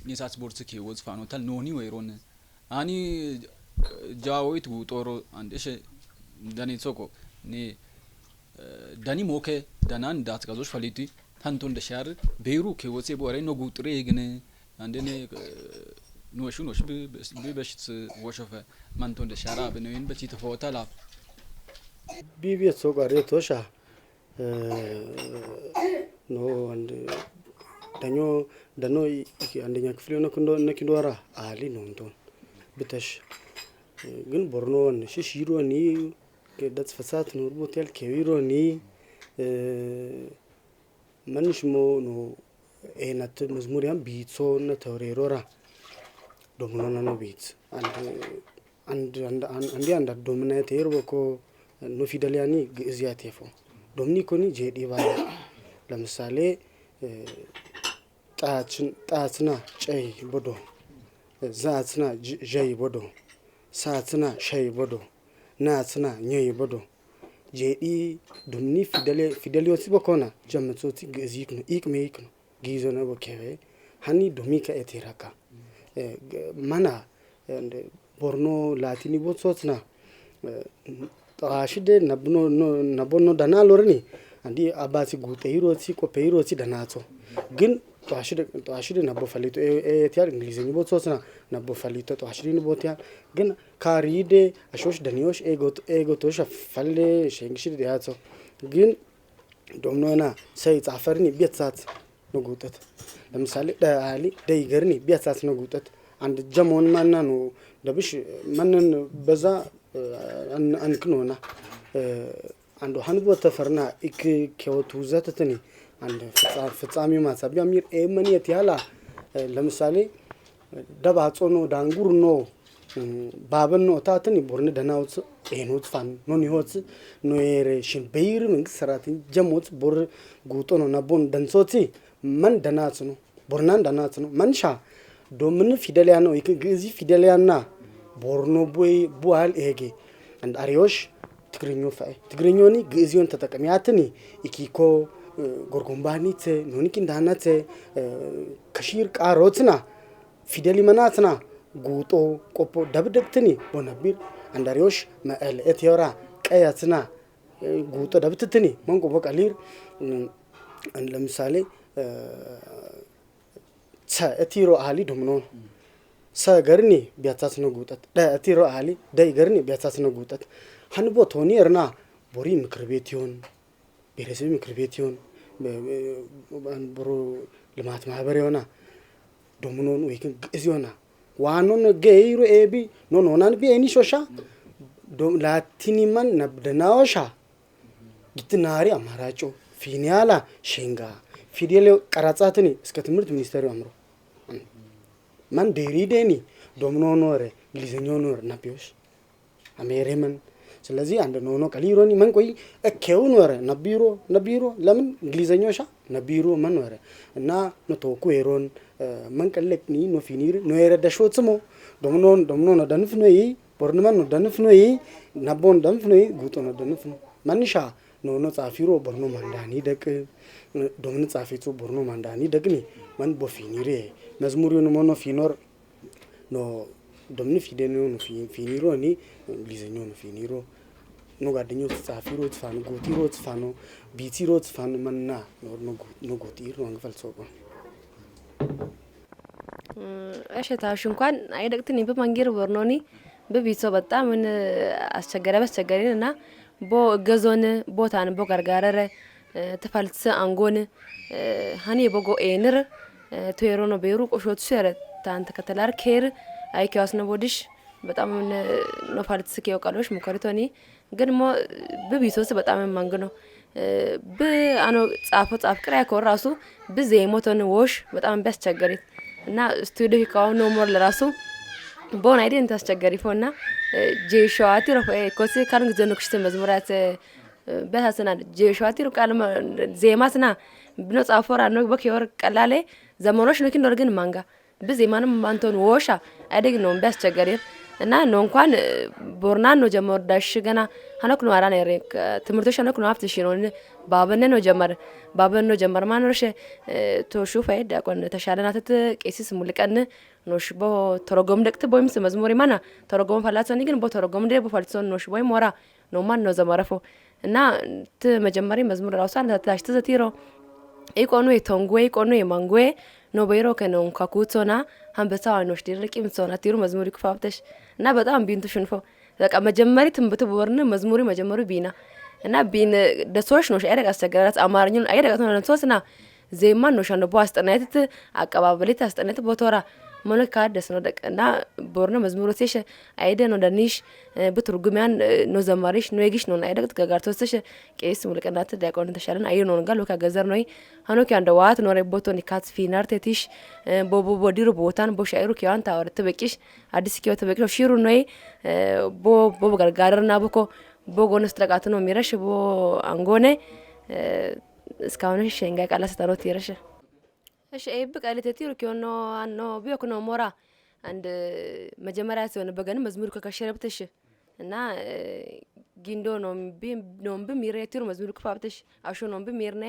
ni sats bortske osfano tal no ni weron ani jawoit gutoro andeshe dani tsoko ni dani moke danan dat gazosh faliti hanton de shar beiru ke wose bore no gutre igne andene no shuno shbi beshit woshofa manton de shara benoin beti tfotala bibi tsogare tosha no and dano andenya kflio no kindora ali nonton bitash ግን ቦርኖን ሽሽሮኒ ከደት ፈሳት ነው ቦቴል ከዊሮኒ መንሽሞ ነው ኤናት መዝሙሪያም ቢጾን ተወሬሮራ ዶምኖና ነው ቢት አንድ ዶሚናት ኤርቦኮ ኖ ፊደሊያኒ ግእዚያት የፎ ዶምኒ ኮኒ ጄዲ ባለ ለምሳሌ ጣጽና ጨይ ቦዶ ዛጽና ጀይ ቦዶ ሳጽና ሸይ ቦዶ ናጽና ኘይ ቦዶ ጄዲ ዶምኒ ፊደሊዮስ በኮና ጀምጾቲ ግእዚክ ነው ኢክሜክ ነው ጊዞ ነው በከበ ሃኒ ዶሚካ ኤቴራካ ማና ቦርኖ ላቲኒ ቦትሶትና ጣሽደ ነቦኖ ዳናሎርኒ አንዲ አባሲ ጉጤይሮሲ ኮፔይሮሲ ዳናጾ ግን ጣሽደ ነቦ ፈሊቶ ኤቲያር እንግሊዝኛ ቦትሶትና ነቦ ፈሊቶ ጣሽዲን ቦቲያ ግን ካሪደ አሾሽ ዳኒዮሽ ኤጎቶሽ ፈለ ሸንግሽድ ያጾ ግን ዶምኖና ሰይ ጻፈርኒ ቤትሳት ንጉጠት ለምሳሌ ዳሊ ደይገርኒ ቤትሳት ንጉጠት አንድ ጀሞን ማና ነው ደብሽ ማንን በዛ አንክኖና አንዱ ሀንቦ ተፈርና ኢክ ከወቱ ዘተተኒ አንድ ፍጻሜ ማሳቢያ ሚር ኤመኒት ያላ ለምሳሌ ደባጾ ነው ዳንጉር ነው ባበን ነው ታተኒ ቦርነ ደናውት ኤኖት ፋን ኖኒሆት ኖየሬሽን በይር መንግስት ሰራተኛ ጀሞት ቦር ጉጦ ነው ናቦን ደንሶቲ ማን ደናጽ ነው ቦርናን ደናጽ ነው ማንሻ ዶምን ፊደሊያ ነው ግዚ ፊደሊያና ቦርኖ ቦይ ቡአል ኤጌ አንድ አሪዮሽ ትግርኞ ፋይ ትግርኞኒ ግዚዮን ተጠቀሚያትኒ ኢኪኮ ጎርጎምባኒት ኖኒክ እንዳናት ከሺር ቃሮትና ፊደሊ መናትና ጉጦ ቆፖ ደብደብትኒ ቦነቢር አንድ አሪዮሽ ማኤል ኤቲዮራ ቀያትና ጉጦ ደብትትኒ መንቆ በቃሊር ለምሳሌ እቲሮ አሊ ዶምኖ ሰገርኒ ቢያታስ ነው ጉጠት እቲሮ አሊ ደይገርኒ ቢያታስ ነው ጉጠት ሀንቦ ቶኒ እርና ቦሪ ምክር ቤት ይሁን ብሔረሰብ ምክር ቤት ይሁን ቦሮ ልማት ማህበር ይሆና ዶምኖን ወይ ግእዚዮና ዋኖን ገይሩ ኤቢ ኖኖናን ቢኤኒ ሾሻ ዶም ላቲኒማን ነብደናዎሻ ግትናሪ አማራጮ ፊኒያላ ሼንጋ ፊደል ቀራጻትኒ እስከ ትምህርት ሚኒስቴር አምሮ ማን ዴሪዴኒ ዶምኖ ኖረ እንግሊዝኛ ኖረ ናቢዮሽ አሜሪካን ስለዚህ አንድ ኖኖ ቀሊሮኒ ማን ቆይ እከው ኖረ ነቢሮ ለምን እንግሊዝኛሻ ነቢሮ ማን ኖረ እና ነቶኩ ኤሮን ማን ቀለቅኒ ኖ ፊኒር ኖ የረዳሾትሞ ዶምኖ ነው ደንፍኖይ ቦርንማን ነው ደንፍኖይ ናቦን ደንፍኖይ ጉጦ ነው ደንፍኖ ማንሻ ኖኖ ጻፊሮ ቦርኖ ማንዳኒ ደቅ ዶምን ጻፊቱ ቦርኖ ማንዳኒ ደግኒ ማን ቦፊኒሬ መዝሙሪውን ሞኖ ፊኖር ኖ ዶምን ፊደኖ ኖ ፊኒሮ ኒ እንግሊዝኛ ኖ ፊኒሮ ኖ ጋደኞ ጻፊሮ ጽፋኑ ጎቲሮ ጽፋኑ ቢቲሮ ጽፋኑ ማንና ኖ ጎቲሮ አንፈልሶቆ እሸታሽ እንኳን አይደቅትኒ በማንገር ቦርኖኒ በቢሶ በጣም ምን አስቸገረና ቦ ገዞን ቦታን ቦ ጋርጋረረ ተፋልጽ አንጎን ሃኒ ቦጎ ኤንር ቶየሮኖ ቤሩ ቆሾት ሰረ ታንተ ከተላር ኬር አይኪያስ ነው ቦዲሽ በጣም ነው ፋልጽ ከው ቃሎሽ ሙከሪቶኒ ግን ሞ በቢሶስ በጣም ማንግ ነው በአኖ ጻፍ ቅራ ያኮራሱ በዘይሞቶን ወሽ በጣም ቢያስቸገሪ እና ስቱዲዮ ካው ነው ሞር ለራሱ ቦን አይደን ታስቸገሪ ፎና ጄሻዋቲ ሮፈ ኮሲ ካን ግዘንኩሽተ መዝሙራት በታሰና ጄሻዋቲ ሮቃል ዜማስና ብኖ ጻፎራ ነው በከወር ቀላለ ዘመኖች ነው ግን ወርግን ማንጋ በዜማንም አንቶን ወሻ አይደግ ነው ቢያስቸገሪ እና ነው እንኳን ቦርናን ነው ጀመር ዳሽ ገና ሀነክ ነው አራና ያረ ትምርቶሽ ሀነክ ነው አፍትሽ ነው ባበነ ነው ጀመር ማኖርሽ ቶሹ ፋይዳ ቆን ተሻለናት ቄሲስ ሙልቀን ኖሽ ቦ ተረጎም ደቅት ቦይምስ መዝሙሪ ማና ተረጎም ፈላጾኒ ግን ቦ ተረጎም ደ ቦ ፈልጾን ኖሽ ቦይ ሞራ ነው ማን ነው ዘመረፎ እና መጀመሪ መዝሙር ራውሳን ታሽተ ዘቲሮ ኢቆኑ የቶንጎ ኢቆኑ የማንጎ ነው በይሮ ከነው ካኩቶና አንበሳው አይኖሽ ድርቂም ጾና ትሩ መዝሙሪ ኩፋብተሽ እና በጣም ቢንቱ ሽንፎ በቃ መጀመሪ ትምብቱ ቦርን መዝሙሪ መጀመሩ ቢና እና ቢን ደሶሽ ነው አይደግ አስተገራት አማርኙን አይደግ ነው ሶስና ዜማን ነው ሸንቦ አስጠናይት አቀባበሊት አስጠናይት ቦቶራ ሞለካ ደስ ነው ደቅና ቦርነ መዝሙሮቴሽ አይደ ነው ደኒሽ በትርጉሚያን ነው ዘማሪሽ ነው ይግሽ ነው አይደግ ተጋርቶስሽ ቄስ ሙልቀናት ዲያቆን ተሻለን አይ ነው ጋር ለካ ገዘር ነው ሀኖክ ያንደ ዋት ነው ረቦቶን ካት ፊናርቴቲሽ ቦዲሩ ቦታን ቦሻይሩ ኪያን ታወርት በቂሽ አዲስ ኪዮ ተበቂሽ ሽሩ ነው ቦ ጋርጋርና ቦኮ ቦጎነስ ጥረቃት ነው የሚረሽ ቦ አንጎነ እስካሁን ሸንጋ ቃላ ሰታሮት ይረሽ እሺ በቃለት ትይርኪዮ ነው አኖ ቢዮክ ነው ሞራ አንድ መጀመሪያ ሲሆን በገን መዝሙር ከከሸረብተሽ እና ጊንዶ ነው በሚሬቲሩ መዝሙር ክፋብተሽ አሹ ነው በሚርነ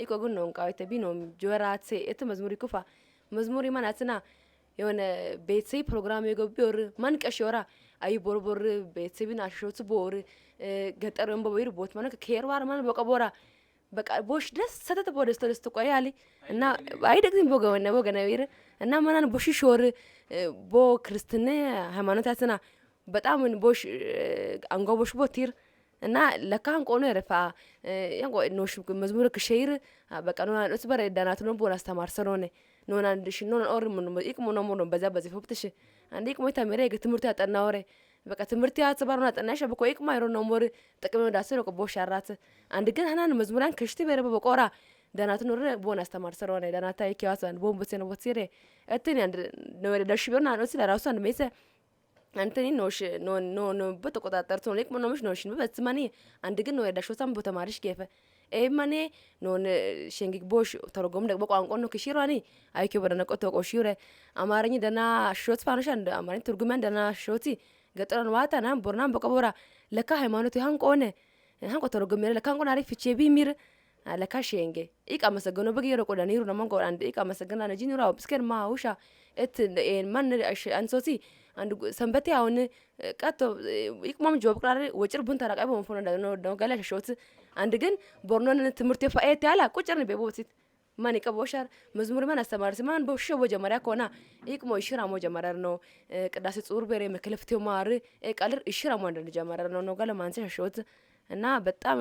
ኢኮጉን ነው ቃይተ ቢ ነው ጆራት እት መዝሙር ይኩፋ መዝሙር ይማናትና የሆነ ቤተሰብ ፕሮግራም የገቢወር ማን ቀሽወራ አይ ቦርቦር ቤተሰብን አሽሾት ቦር ገጠሩን በወይር ቦት ማን ከኬርዋር ማን በቀቦራ በቃ ቦሽ ደስ ሰተተ ቦደስ ተለስተ ቆያሊ እና አይደግም ቦገነ ይር እና ማናን ቦሽ ሾር ቦ ክርስትና ሃይማኖታትና በጣም ቦሽ አንጎ ቦሽ ቦቲር እና ለካን ቆኖ ረፋ ያንጎ ኖሽ መዝሙር ከሸይር በቃ ነው አጥስ በረ ዳናት ነው ቦና አስተማር ሰሮነ ኖና አንድሽ ኖና ኦር ምን ይቅሙ ነው ሞኖ በዛ በዚህ ፈብትሽ አንዴ ይቅሙ ታመረ ትምህርት ያጠናወረ በቃ ትምህርት ያጽባሩና ጠናሽ በኮ ይቅሙ አይሮ ነው ሞር ጥቅም ወዳሰ ነው ቦሽ አራት አንድ ግን ሃናን መዝሙራን ከሽቲ በረ በቆራ ዳናት ነው ቦና አስተማር ሰሮነ ዳናታ ይኪያሳን ቦምብ ሰነ ቦትሲሬ እትን አንድ ነው ደሽ ቢሆን ነው ስለራሱ አንድ ሜሰ አንተኒ ኖሽ ኖ በተቆጣጣርቶ ነው ይቅሙ ነው ኖሽ በትማኒ አንድ ግን ነው ደሾታም ቦተማሪሽ ገፈ ኤማኔ ኖን ሸንጊክ ቦሽ ተረጎም ደግሞ ቋንቋ ነው ከሽራኒ አይኪ ወደና ቆቶ ቆሽዩረ አማርኛ ደና ሾት ፋኖሽ አንድ አማርኛ ትርጉማን ደና ሾቲ ገጠረን ዋታና ቦርናን በቀቦራ ለካ ሃይማኖት ያን ቆነ ያን ቆቶ ተረጎም ለካ ቆና አሪፍ ፍቼ ቢሚር ለካ ሸንጌ ኢቃ መሰገኖ በጊሮ ቆዳኒ ሩ ነው ማንቆ አንድ ኢቃ መሰገና ነው ጂኒራው ብስከን ማውሻ እት ማን አንሶሲ አንድ ሰንበቴ አሁን ቀቶ ይቅማም ጆብ ቅራሪ ወጭር ቡን ተራቃይ በመፎን ነው ጋላ ሾት አንድ ግን ቦርኖን ትምህርት የፋኤት ያላ ቁጭርን በቦሲት ማን ይቀቦሻር መዝሙር ማን አስተማር ሲማን በሽው በጀመሪያ ኮና ይቅሞ ይሽራሞ ጀመረር ነው ቅዳሴ ጹር በሬ መከለፍቴው ማር ቀልር ይሽራሞ እንደን ጀመረር ነው ጋላ ማንሰ ሾት እና በጣም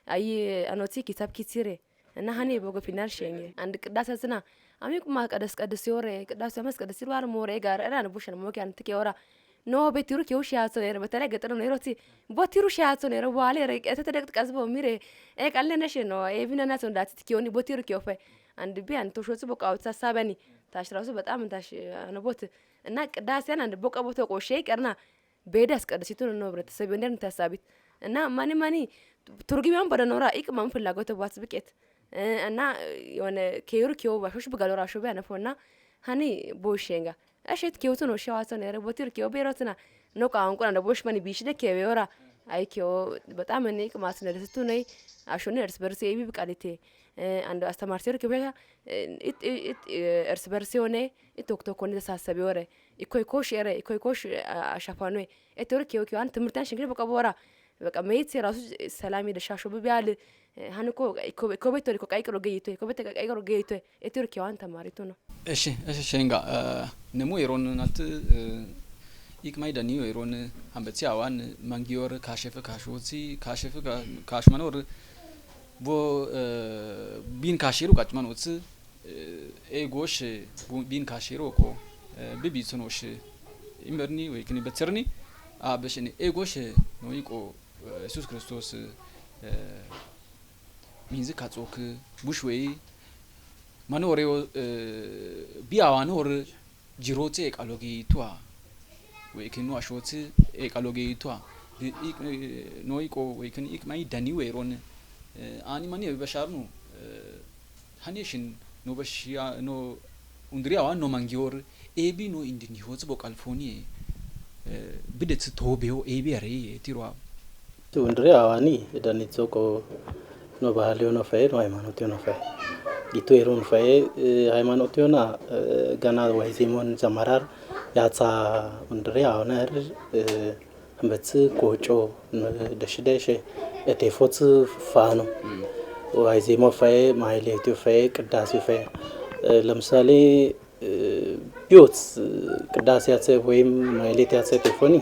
አይ አኖቲ ኪታብ ኪቲሬ እና ሀኔ ቦጎ ፊናል ሸኝ አንድ ቅዳሴና አሚቁማ ቀደስ ይወሬ ቅዳሴ መስቀደስ ይዋር ሞሬ ጋር አራን ቡሽን ሞኪያን ትከወራ ኖ በቲሩ ከውሽ ያሶ ነር በተለ ገጠር ነው ሮቲ ቦቲሩ ሻያሶ ነር በኋላ ረቀተ ተደቅጥ ቀዝበው ሚሬ ቀለነሽ ነው ኤቪናና ሰው እንዳት ትኪዮኒ ቦቲሩ ከውፈ አንድ ቢያን ተሾጽ ቦቃው ተሳሳበኒ ታሽራሱ በጣም ታሽ አነቦት እና ቅዳሴን አንድ ቦቃ ቦቶ ቆሼ ቀርና በዳስ ቀደሲቱ ነው ህብረተሰብ እንደን ተሳቢት እና ማኒ ቱርጊማን በደኖራ ኢቅማን ፍላጎት ባስ ብቄት እና የሆነ ከዩርኪዮ ባሾሽ በጋሎራሾ ቢያነፎና ሀኒ ቦሼንጋ እሺት ኪዮቱ ነው ሻዋሶ ነው ረቦቲር ኪዮ ቤሮትና ነው ቃንቆ እና ቦሽ ማኒ ቢሽደ ከቤራ አይኪዮ በጣም እኔ ቅማስ ነው ደስቱ ነይ አሾነ እርስ በርስ ኤቢ በቃሊቴ አንድ አስተማርቲር ከበያ እርስ በርስ ሆነ ኢቶክቶክ ነው ተሳሰብ ይወረ ኢኮይኮሽ አሻፋኑ እቶር ኪዮ ኪዮ አንተ ትምርታን ሽንግል በቃ ቦራ በቃ መይት ራሱ ሰላም ይደሻሾ በቢያል ሀንኮ ኢኮቤቶ ኢኮቃይቅሮ ገይቶ ኢኮቤቶ ኢኮቃይቅሮ ገይቶ እቶር ኪዮ አንተ ማሪቶ ነው እሺ ሸንጋ ነሞ የሮንናት ይቅማይ ዳኒዮ የሮን አንበቲ አዋን ማንጊዮር ካሸፈ ካሾሲ ካሸፈ ካሽማኖር ቦ ቢን ካሽሩ ቃጭማኖት ኤጎሽ ቢን ካሽሩ ኮ ቢቢጽኖሽ ኢምበርኒ ወይ ከኒ በትርኒ አበሽኒ ኤጎሽ ነው ይቆ ኢየሱስ ክርስቶስ ሚንዝ ካጾክ ቡሽዌይ ማኖሬው ቢያዋኖር ጂሮቴ ቃሎጌ ቱዋ ወይ ከኑ አሾት ቃሎጌ ቱዋ ኖይቆ ወይ ከኒ ኢክማይ ዳኒ ወይሮን አኒ ማኒ በሻርኑ ሃኔሽን ኖ በሽያ ኖ ኡንድሪያዋ ኖ ማንጊዮር ኤቢ ኖ ኢንዲኒ ሆጽ ቦቃልፎኒ ብደት ቶቤው ኤቢ አሬ ቲሮዋ ኡንድሪያዋኒ ዳኒ ጾቆ ኖ ባህሊዮ ኖ ፈይ ኖ ሃይማኖት ኖ ፈይ ጊቶ ኤሮን ፈይ ሃይማኖት ዮና ገና ወይ ዚሞን ዘማራር ያጻ ኡንድሪያዋነር አንበጽ ቆጮ ደሽደሽ እቴፎት ፋኑ ወይ ዚሞ ፈይ ማይሌት ፈይ ቅዳሴ ፈይ ለምሳሌ ቢዮት ቅዳሴ ያጸ ወይም ማይሌት ያጸ ቴፎኒ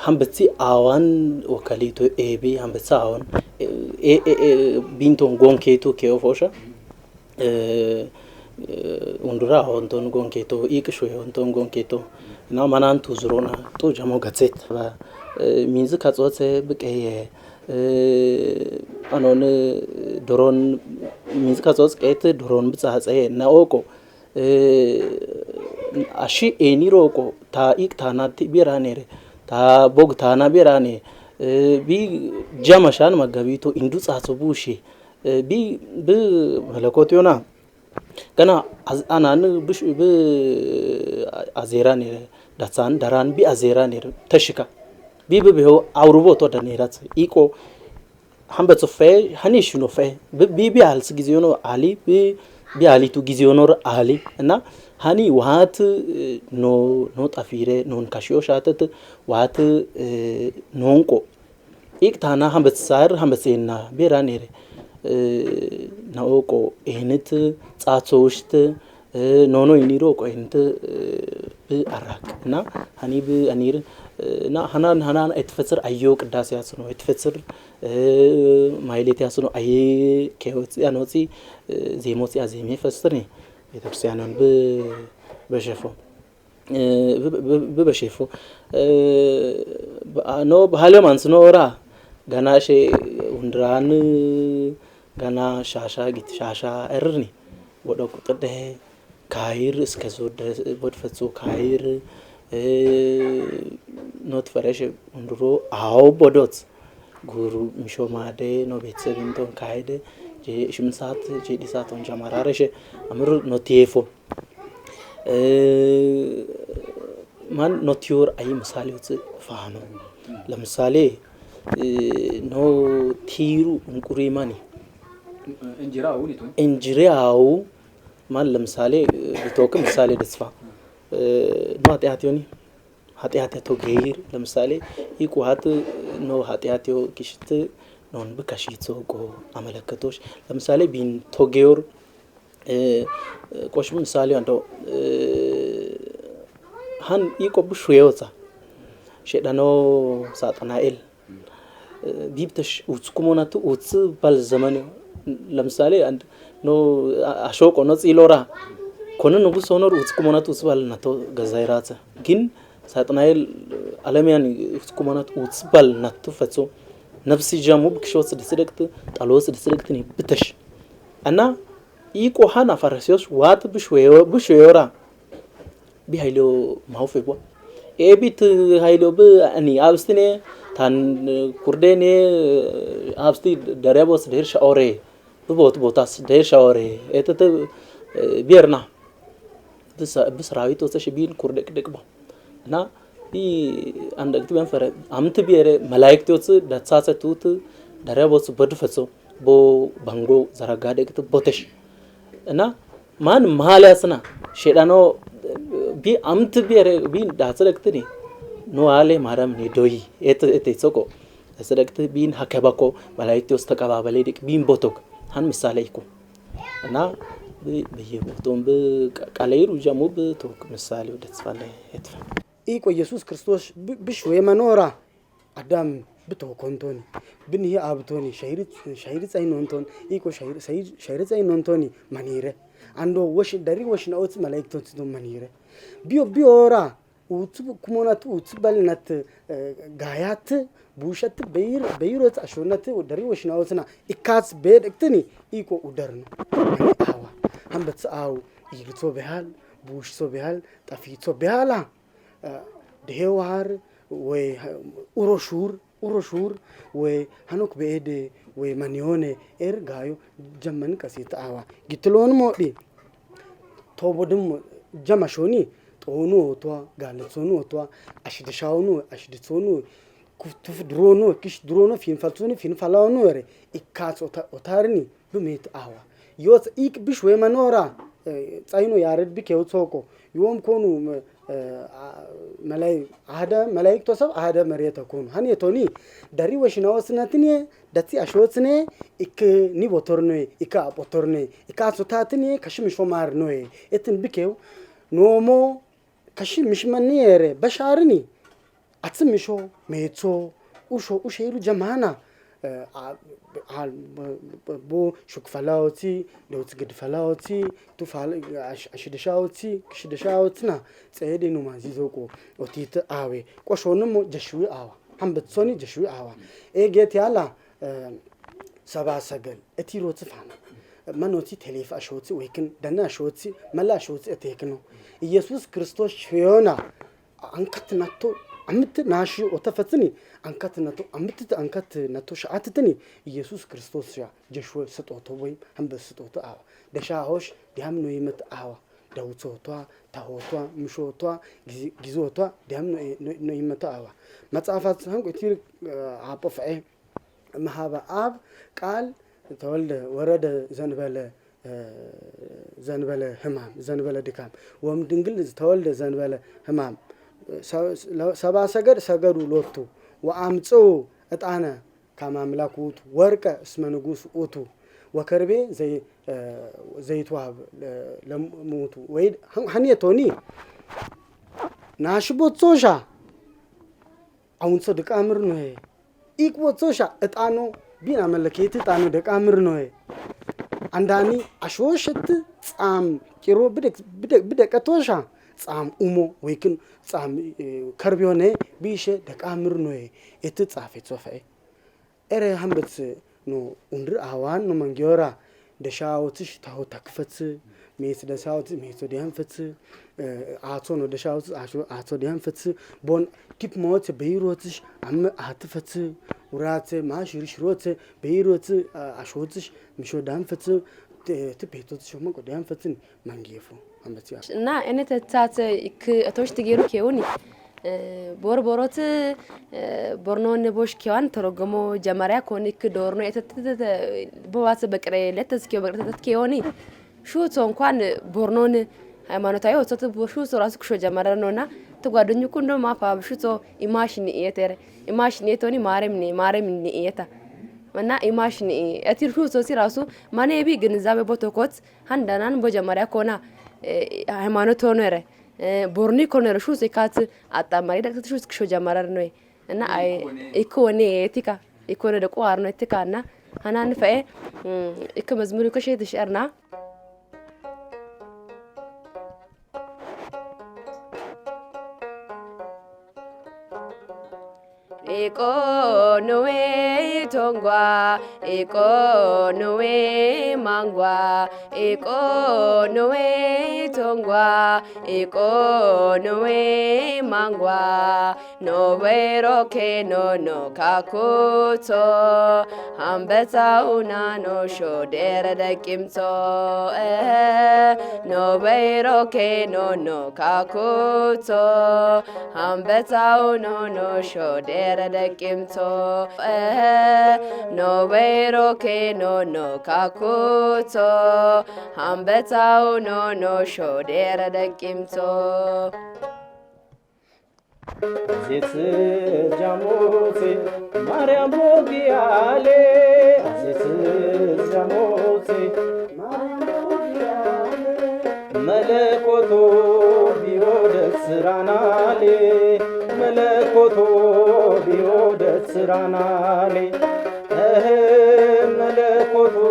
አንበጽ አዋን ወከሊቶ ኤቢ አንበጽ አዋን ቢንቶን ጎንኬቶ ከዮፎሻ ኡንዱራ ሆንቶን ጎንኬቶ ኢቅሾ ሆንቶን ጎንኬቶ እና ማናንቱ ዝሮና ጡ ጀሞ ገጽት ሚንዝ ካጾት በቀየ አኖን ድሮን ሚንዝ ካጾት ቀየት ድሮን ብጻጸ ናኦቆ አሺ ኤኒሮቆ ታ ኢቅታናቲ ቢራኔረ ታ ቦግታና ቢራኔ ቢ ጀማሻን መጋቢቶ እንዱ ጻጽቡሽ ቢ በመለኮት ዮና ገና አናን ብ አዜራን ዳሳን ዳራን ቢ አዜራን ተሽካ ቢ በበው አውሩቦቶ ደኔራት ኢቆ ሐምበጽ ፈ ሐኒሽ ነው ፈ ቢ አልስ ጊዜው ነው አሊ ቢ አሊቱ ጊዜው ነው አሊ እና ሐኒ ዋት ኖ ጣፊሬ ኖን ካሽዮ ሻተት ዋት ኖንቆ ኢክታና ሐምበጽ ሳር ሐምበጽና ቤራኔሬ ናኦቆ እህነት ጻጾውሽት ኖኖ ይኒሮ ቆይንት በአራክ እና ሐኒ በአኒር እና ሐናን እትፈጽር አዮ ቅዳሴ ያስኖ እትፈጽር ማይሌት ያስኖ አይ ከወጽ ያኖጺ ዜሞጽ ያዜሜ ፈስጥኔ ቤተክርስቲያንን በሸፎ በበሸፎ ኖ በሃለማንስ ኖራ ገናሼ ወንድራን ገና ሻሻ ጊት ሻሻ እርኒ ወደ ቁጥደ ካይር እስከ ዞ ወድፈጹ ካይር ኖት ፈረሽ ወንድሮ አው ቦዶት ጉሩ ሚሾማደ ነው ቤተሰብ እንቶን ካይደ ሽምሳት ጄዲሳት ወንጃ ማራረሽ አምር ኖቲየፎ ማን ኖቲዮር አይ ምሳሌውት ፋኖ ለምሳሌ ኖ ቲሩ እንቁሪ ማኒ እንጅራው ማን ለምሳሌ ቢቶክ ምሳሌ ደስፋ ኖ ኃጢአትዮኒ ኃጢአትቶ ገይር ለምሳሌ ይቁሃት ኖ ኃጢአትዮ ክሽት ኖን በካሽቶ ጎ አመለከቶሽ ለምሳሌ ቢን ቶጌዮር ቆሽ ምሳሌ አንዶ ሃን ይቆብሽ ወዮታ ሸዳኖ ሳጥናኤል ቢብተሽ ውጽኩሞናቱ ውጽ ባል ዘመን ለምሳሌ አንድ ኖ አሾቆ ነው ጺሎራ ኮነ ንጉስ ሆኖር ውጽኩሞናቱ ውጽ ባል ናቶ ገዛይራተ ግን ሳጥናኤል ዓለሚያን ውጽኩሞናቱ ውጽ ባል ናቶ ፈጾ ነፍስ ጃሙ ብክሾት ድስደቅት ጣሎስ ድስደቅትኒ ብተሽ እና ይቆሃና ፈረሲዮስ ዋት ብሽ ወዮራ ቢሃይሎ ማውፈቦ ኤቢት ሃይሎ በአኒ አብስትኔ ታን ኩርዴኔ አብስቲ ደረቦስ ደርሻ ኦሬ ቦታስ ደርሻ ኦሬ እተተ ቢርና በስራዊት ወሰሽ ቢን ኩርደቅ ደቅባ እና ቢ አንድ አክቲ በንፈረ አምት ቢረ መላእክቶስ ዳጻሰቱት ደረቦስ በድፈጾ ቦ ባንጎ ዘራጋ ደቅት ቦተሽ እና ማን ማላስና ሸዳኖ ቢ አምት ቢረ ቢ ዳጽለክትኒ ኖ አለ ማራም ኔዶይ እቴ ጾቆ ተሰደክት ቢን ሀከባኮ መላእክቶስ ተቀባበለ ዲቅ ቢን ቦቶክ ሃን ምሳሌ ይኩ እና በየቦቶም በቃለይሩ ጀሙ በቶክ ምሳሌ ወደስፋለ እትፋ ኢቆ ኢየሱስ ክርስቶስ ብሽ ወየመኖራ አዳም ብቶ ኮንቶኒ ብን ይሄ አብቶኒ ሻይር ጻይኖንቶን ኢቆ ሻይር ጻይኖንቶኒ ማኒረ አንዶ ወሽ ደሪ ወሽ ነውት መላእክቶስ ዶ ማኒረ ቢዮራ ውት ኩሞናቱ ውት ባልነት ጋያት ቡሸት በይሮት አሾነት ደሪ ወሽ ነውትና ኢካስ በደክትኒ ኢቆ ኡደርኑ አዋ አንበጽ አው ይግቶ በሃል ቡሽሶ በሃል ጠፊቶ በhala ደህዋር ወይ ኡሮሹር ወይ ሃኖክ በኤደ ወይ ማኒዮኔ ኤርጋዮ ጀመን ቀሲት አዋ ግትሎን ሞዲ ቶቦድም ጀማሾኒ ጦኑ ወቷ ጋለሶኑ ወቷ አሽደሻውኑ አሽድሶኑ ኩፍቱፍ ድሮኑ ክሽ ድሮኑ ፊንፋላውኑ ወሬ ኢካጾ ኦታርኒ በሜት አዋ ዮት ኢክ ብሽ ወይ መኖራ ጻይኖ ያረድ ቢከው ጾቆ ዮም ኮኑ መላይ አሃደ መላእክቶ ሰብ አሃደ መሬተ ኮኑ ሃኔቶኒ ዳሪ ወሽናወስነትኒ ዳቲ አሾትኔ ኢክ ኒቦቶርኔ ኢካ አፖቶርኔ ኢካ ሶታትኒ ከሽምሾ ማርኖ እትን ቢከው ኖሞ ከሽምሽመኒ የረ በሻርኒ አትምሾ ሜቶ ኡሼሩ ጀማና ቦ ሹክፋላውቲ ዶት ግድፋላውቲ ቱፋል አሽደሻውቲ ክሽደሻውትና ጸየደኑ ማዚዞቆ ኦቲት አዌ ቆሾንም ጀሽዊ አዋ አምበትሶኒ ጀሽዊ አዋ ኤጌት ያላ ሰባ ሰገል እቲሮት ፋና ማኖቲ ቴሌፍ አሾቲ ወይክን ደና አሾቲ መላ አሾቲ እቴክኖ ኢየሱስ ክርስቶስ ሆና አንከትናቶ أمت ناشي وتفتني أنكت نتو أنكت نتو شعاتتني يسوع كريستوس يا جشوا ستوتو وين هم بس ستوتو دشاهوش دهم نويمت داوتوتوا تهوتوا مشوتوا جزوتوا دهم نويمت متصافات هم كتير عبفعه مهابة قال تولد ورد زنبله همام زنبله دكام ومدنقل تولد زنبله همام سبا سجروا لوتو وأمتو أتانا كما ملاكوت ورقة اسمه نجوس أوتو وكربي زي تواب لموتو ويد هني توني ناشبوت صوشا أون صدق أمر نهي إيكوت صوشا أتانو بينا ملكيت أتانو دك أمر نهي عنداني أشوشت كيرو بدك أتوشا أمو ويكن كربيونه بيشه دك أمر نوي إتتصافي صفاي إره هم بس نو أندر أهوان نو منجورا دشاوتش تهو تكفت ميس دشاوت ميسو ديهم فت عطو نو دشاوت عطو ديهم فت بون كيب موت بيروتش عم عطفت ورات ما شروت بيروت عشوتش مشو دهم فت تبيتوتش هم قدام فتن منجيفو نا أنا تتات أتوش تجيرو كيوني بوربورات برنون نبوش كيان ترجمو جمارة كوني كدورنو بوات بكرة لا تزكيو بكرة كيوني شو تون كان برنون ما نتايو تط بشو راسك شو جمارة نونا تقعدون يكونوا ما فا بشو تو إيماشني إيتر إيماشني توني مارمني إيتا منا إيماشني أتير شو توصي راسو ما نبي جنزابه بتوكوت هندانان بجمارة كونا همان تونره برني كونر شو زكات أتامري دكتور شو كشو جمارة نوي أنا إيكوني إتيكا إيكوني دكوارنو إتيكا أنا هنا نفعه إيكو مزمور كشيء تشعرنا Ikonowe tongwa, ikonowe mangwa, ikonowe tongwa, ikonowe mangwa. No vero que no kakuto, hambeta una no shodera de kimto. No vero que no kakuto, hambeta una no shodera de kimto. No vero que no kakuto, hambeta una no shodera de kimto. زيت جاموسي مريم بوغيالي زيت جاموسي مريم بوغيالي ملكوتو بيود سرانالي ملكوتو بيود سرانالي ملكوتو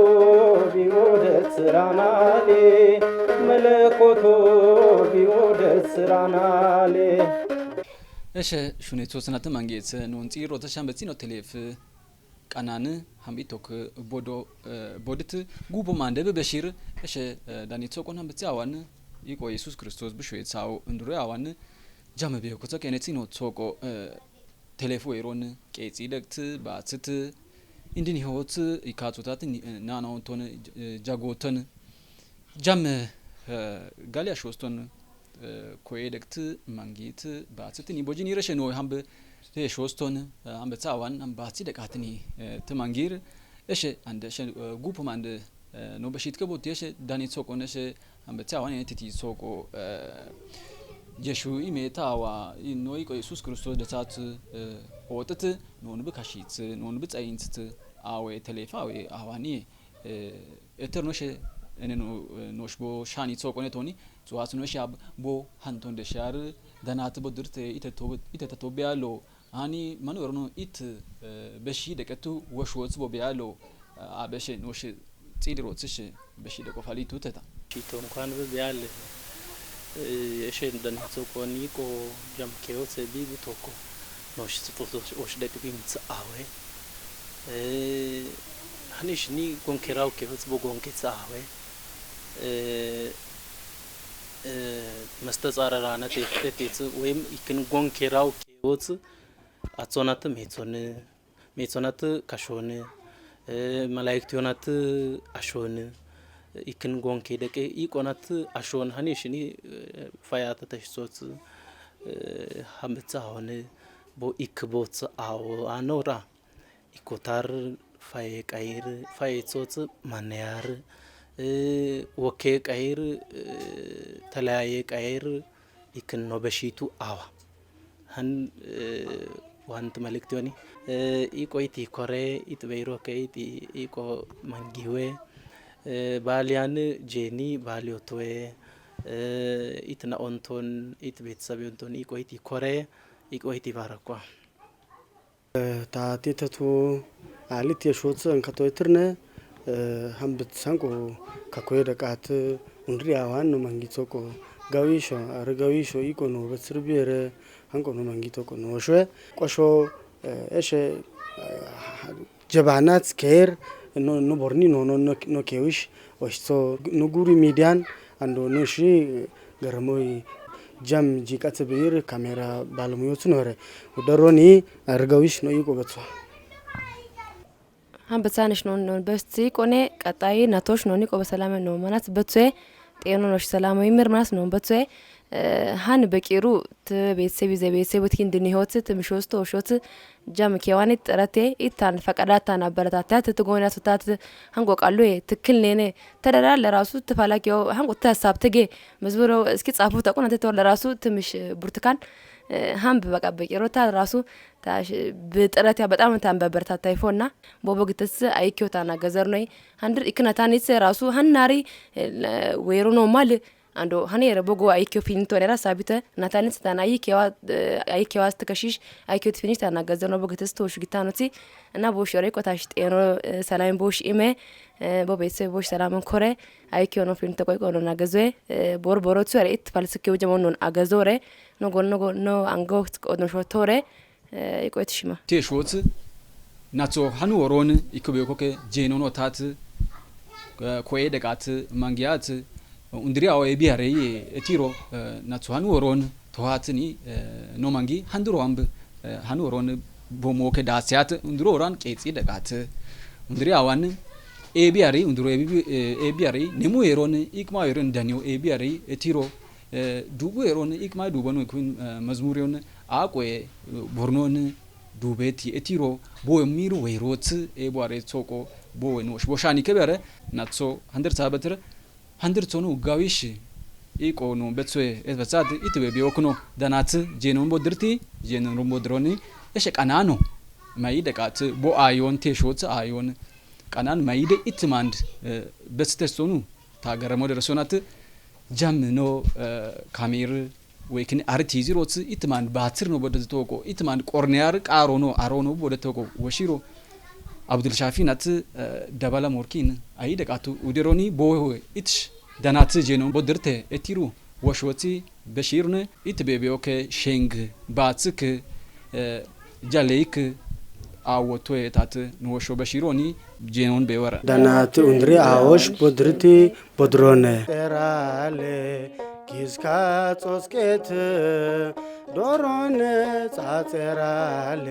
بيود سرانالي ملكوتو بيود سرانالي ايش شنو توسنات مانجيت نونتي روتشان بتينو تليف قنان حميتوك بودت غوبو ماندب بشير ايش داني توكون بتي اوان يكو يسوع كريستوس بشوي تاو اندرو اوان جام بيو كوتو كينتينو توكو تليفو يرون كيتي دكت باتت اندني هوت يكاتوتات ناناونتون جاغوتن جام غاليا شوستون كويدكت مانجيت باتتني بوجيني رشنو هم بشوستون هم بتاوان هم باتي دكاتني تمانجير ايش عند ايش غوب ماند نو بشيت كبوت ايش داني تسوكون ايش هم بتاوان انتي تسوكو جشو يميتاوا انو يكو يسوع كريستوس دتات اوتت نون بكاشيت نون بتاينت اوي تليفاوي اواني اترنوش انو نوشبو شاني تسوكون توني سواسنو شاب بو هانتون دشار دنات بدرت يتتو بيالو اني منورنو ايت بشي دكتو وشوت بو بيالو ابش نوش تيدروتش بشي دكو فاليتو تتا شيتو مكان بيال ايش دناتو كونيكو جام كيوت بي بتوكو نوش تفوتو وش دك بيمص اوي هنيشني كونكراو كيوت بو كونكيت اوي مستزاررانا تيت ويم يكن غون كيراو ቦት አጾናት ሜጾናት ካሾን መላእክት ዮናት አሾን ይክን ጎንኬ ደቄ ይቆናት አሾን ሀኒሽኒ ፋያተ ተሽሶት ሀምጻ ሆነ ቦ ይክቦት አው አኖራ ይኮታር ፋይ ቀይር ፋይጾት ማንያር ወኬ ቀይር ተለያየ ቀይር ይክን ነው በሺቱ አዋ ሀን ዋንት መልእክት ዮኒ ኢቆይቲ ኮሬ ኢትበይሮ ከይቲ ኢቆ መንጊዌ ባሊያን ጄኒ ባሊዮቶዌ ኢትና ኦንቶን ኢት ቤተሰብ ኦንቶን ኢቆይቲ ኮሬ ኢቆይቲ ባረኳ ታቴተቱ አሊት የሾት እንከቶይትርነ ሀምብት ሳንቆ ከኮይ ደቃት እንድሪያዋን ነው መንጊቶቆ ጋዊሾ አረጋዊሾ ኢቆኖ በስርቢረ አንቆ ነው መንጊቶቆ ነው ቆሾ እሺ ጀባናት ከር no borni no kewish oshto no guri median ando no shi garmoy jam jikat bir kamera balmuyot nore udaroni argawish no yiko betso han betsanesh no besti kone qatay natosh no niko besalame no manat betso ጤኖ ነው ሰላም ይምር ማለት ነው በትዌ ሃን በቂሩ ተቤተሰብ ዘቤተሰብ ትኪን ህይወት ትምሾስቶ ሾት ጃም ከዋኔ ጥረቴ ኢታን ፈቀዳታና አበረታታት ትጎናቱታት ሃንጎ ቃሉ ትክል ነኔ ተደራ ለራሱ ተፋላቂው ሃንጎ ተሳብ ተገ መዝሙሩ እስኪ ጻፉ ተቆናተ ተወለ ለራሱ ትምሽ ብርቱካን ሃምብ በቃ በቂሮታ ራሱ ታሽ በጥረታ በጣም ታንበበርታታ ይፎና ቦቦግተስ አይኪዮታና ገዘር ነው አንድር ኢክናታኒስ ራሱ ሃናሪ ወይሮ ነው ማል አንዶ ሃኔረ ቦጎ አይኪዮ ፊኒቶ ለራ ሳቢተ ናታኒስ ታና አይኪዮ አስተከሽሽ አይኪዮ ፊኒሽ ታና ገዘር ነው ቦግተስ ተውሽ ጊታኖቲ እና ቦሽ ወሬ ቆታሽ ጤኖ ሰላም ቦሽ ኢሜ ቦቤስ ቦሽ ሰላም ኮሬ አይኪዮ ነው ፊኒቶ ቆይ ቆኖና ገዘይ ቦርቦሮቱ ሬት ፋልስኪው ጀሞኑን አገዞሬ no angocht odno shotore ikoitishima teshot natso hanu oron ikobekoke jenono tat koe degat mangiat undria o ebiare etiro natso hanu oron tohatni no mangi handro amb hanu oron bomoke dasiat undro oran ketsi degat undria awan ebiare undro ebiare nemu eron ikma eron danio ebiare etiro ዱቡ ኤሮን ኢክማ ዱበኑ ኩን መዝሙሪውን አቆየ ቦርኖን ዱቤት ኤቲሮ ቦሚሩ ወይሮት ኤቧሬ ጾቆ ቦኖሽ ቦሻኒ ከበረ ናጾ አንደር ሳበትረ አንደር ጾኑ ጋዊሽ ኢቆኑ በትሶ ኤትበሳት ኢትበ ቢኦክኖ ዳናት ጄኖን ቦድርቲ ጄኖን ቦድሮኒ እሺ ቀናኖ ማይደቃት ቦ አዮን ቴሾት አዮን ቀናን ማይደ ኢትማንድ በስተሶኑ ታገረሞ ደረሶናት ጃም ኖ ካሜር ወይክን አርቲ ዚሮት ኢትማን ባትር ነው ወደ ተቆ ኢትማን ቆርኒያር ቃሮ ነው አሮ ነው ወደ ተቆ ወሺሮ አብዱል ሻፊናት ደባላ ሞርኪን አይደቃቱ ውዲሮኒ ቦ ኢትሽ ዳናት ጄኖ ቦድርቴ ኤቲሩ ወሽወቲ በሺርነ ኢትቤቢኦከ ሼንግ ባትክ ጃሌይክ አወቶ የታት ንወሾ በሺሮኒ ጄኖን በወራ ዳናት ኡንድሪ አዎሽ ቦድርቲ ቦድሮነ ራለ ጊዝካ ጾስቄት ዶሮነ ጻጸራለ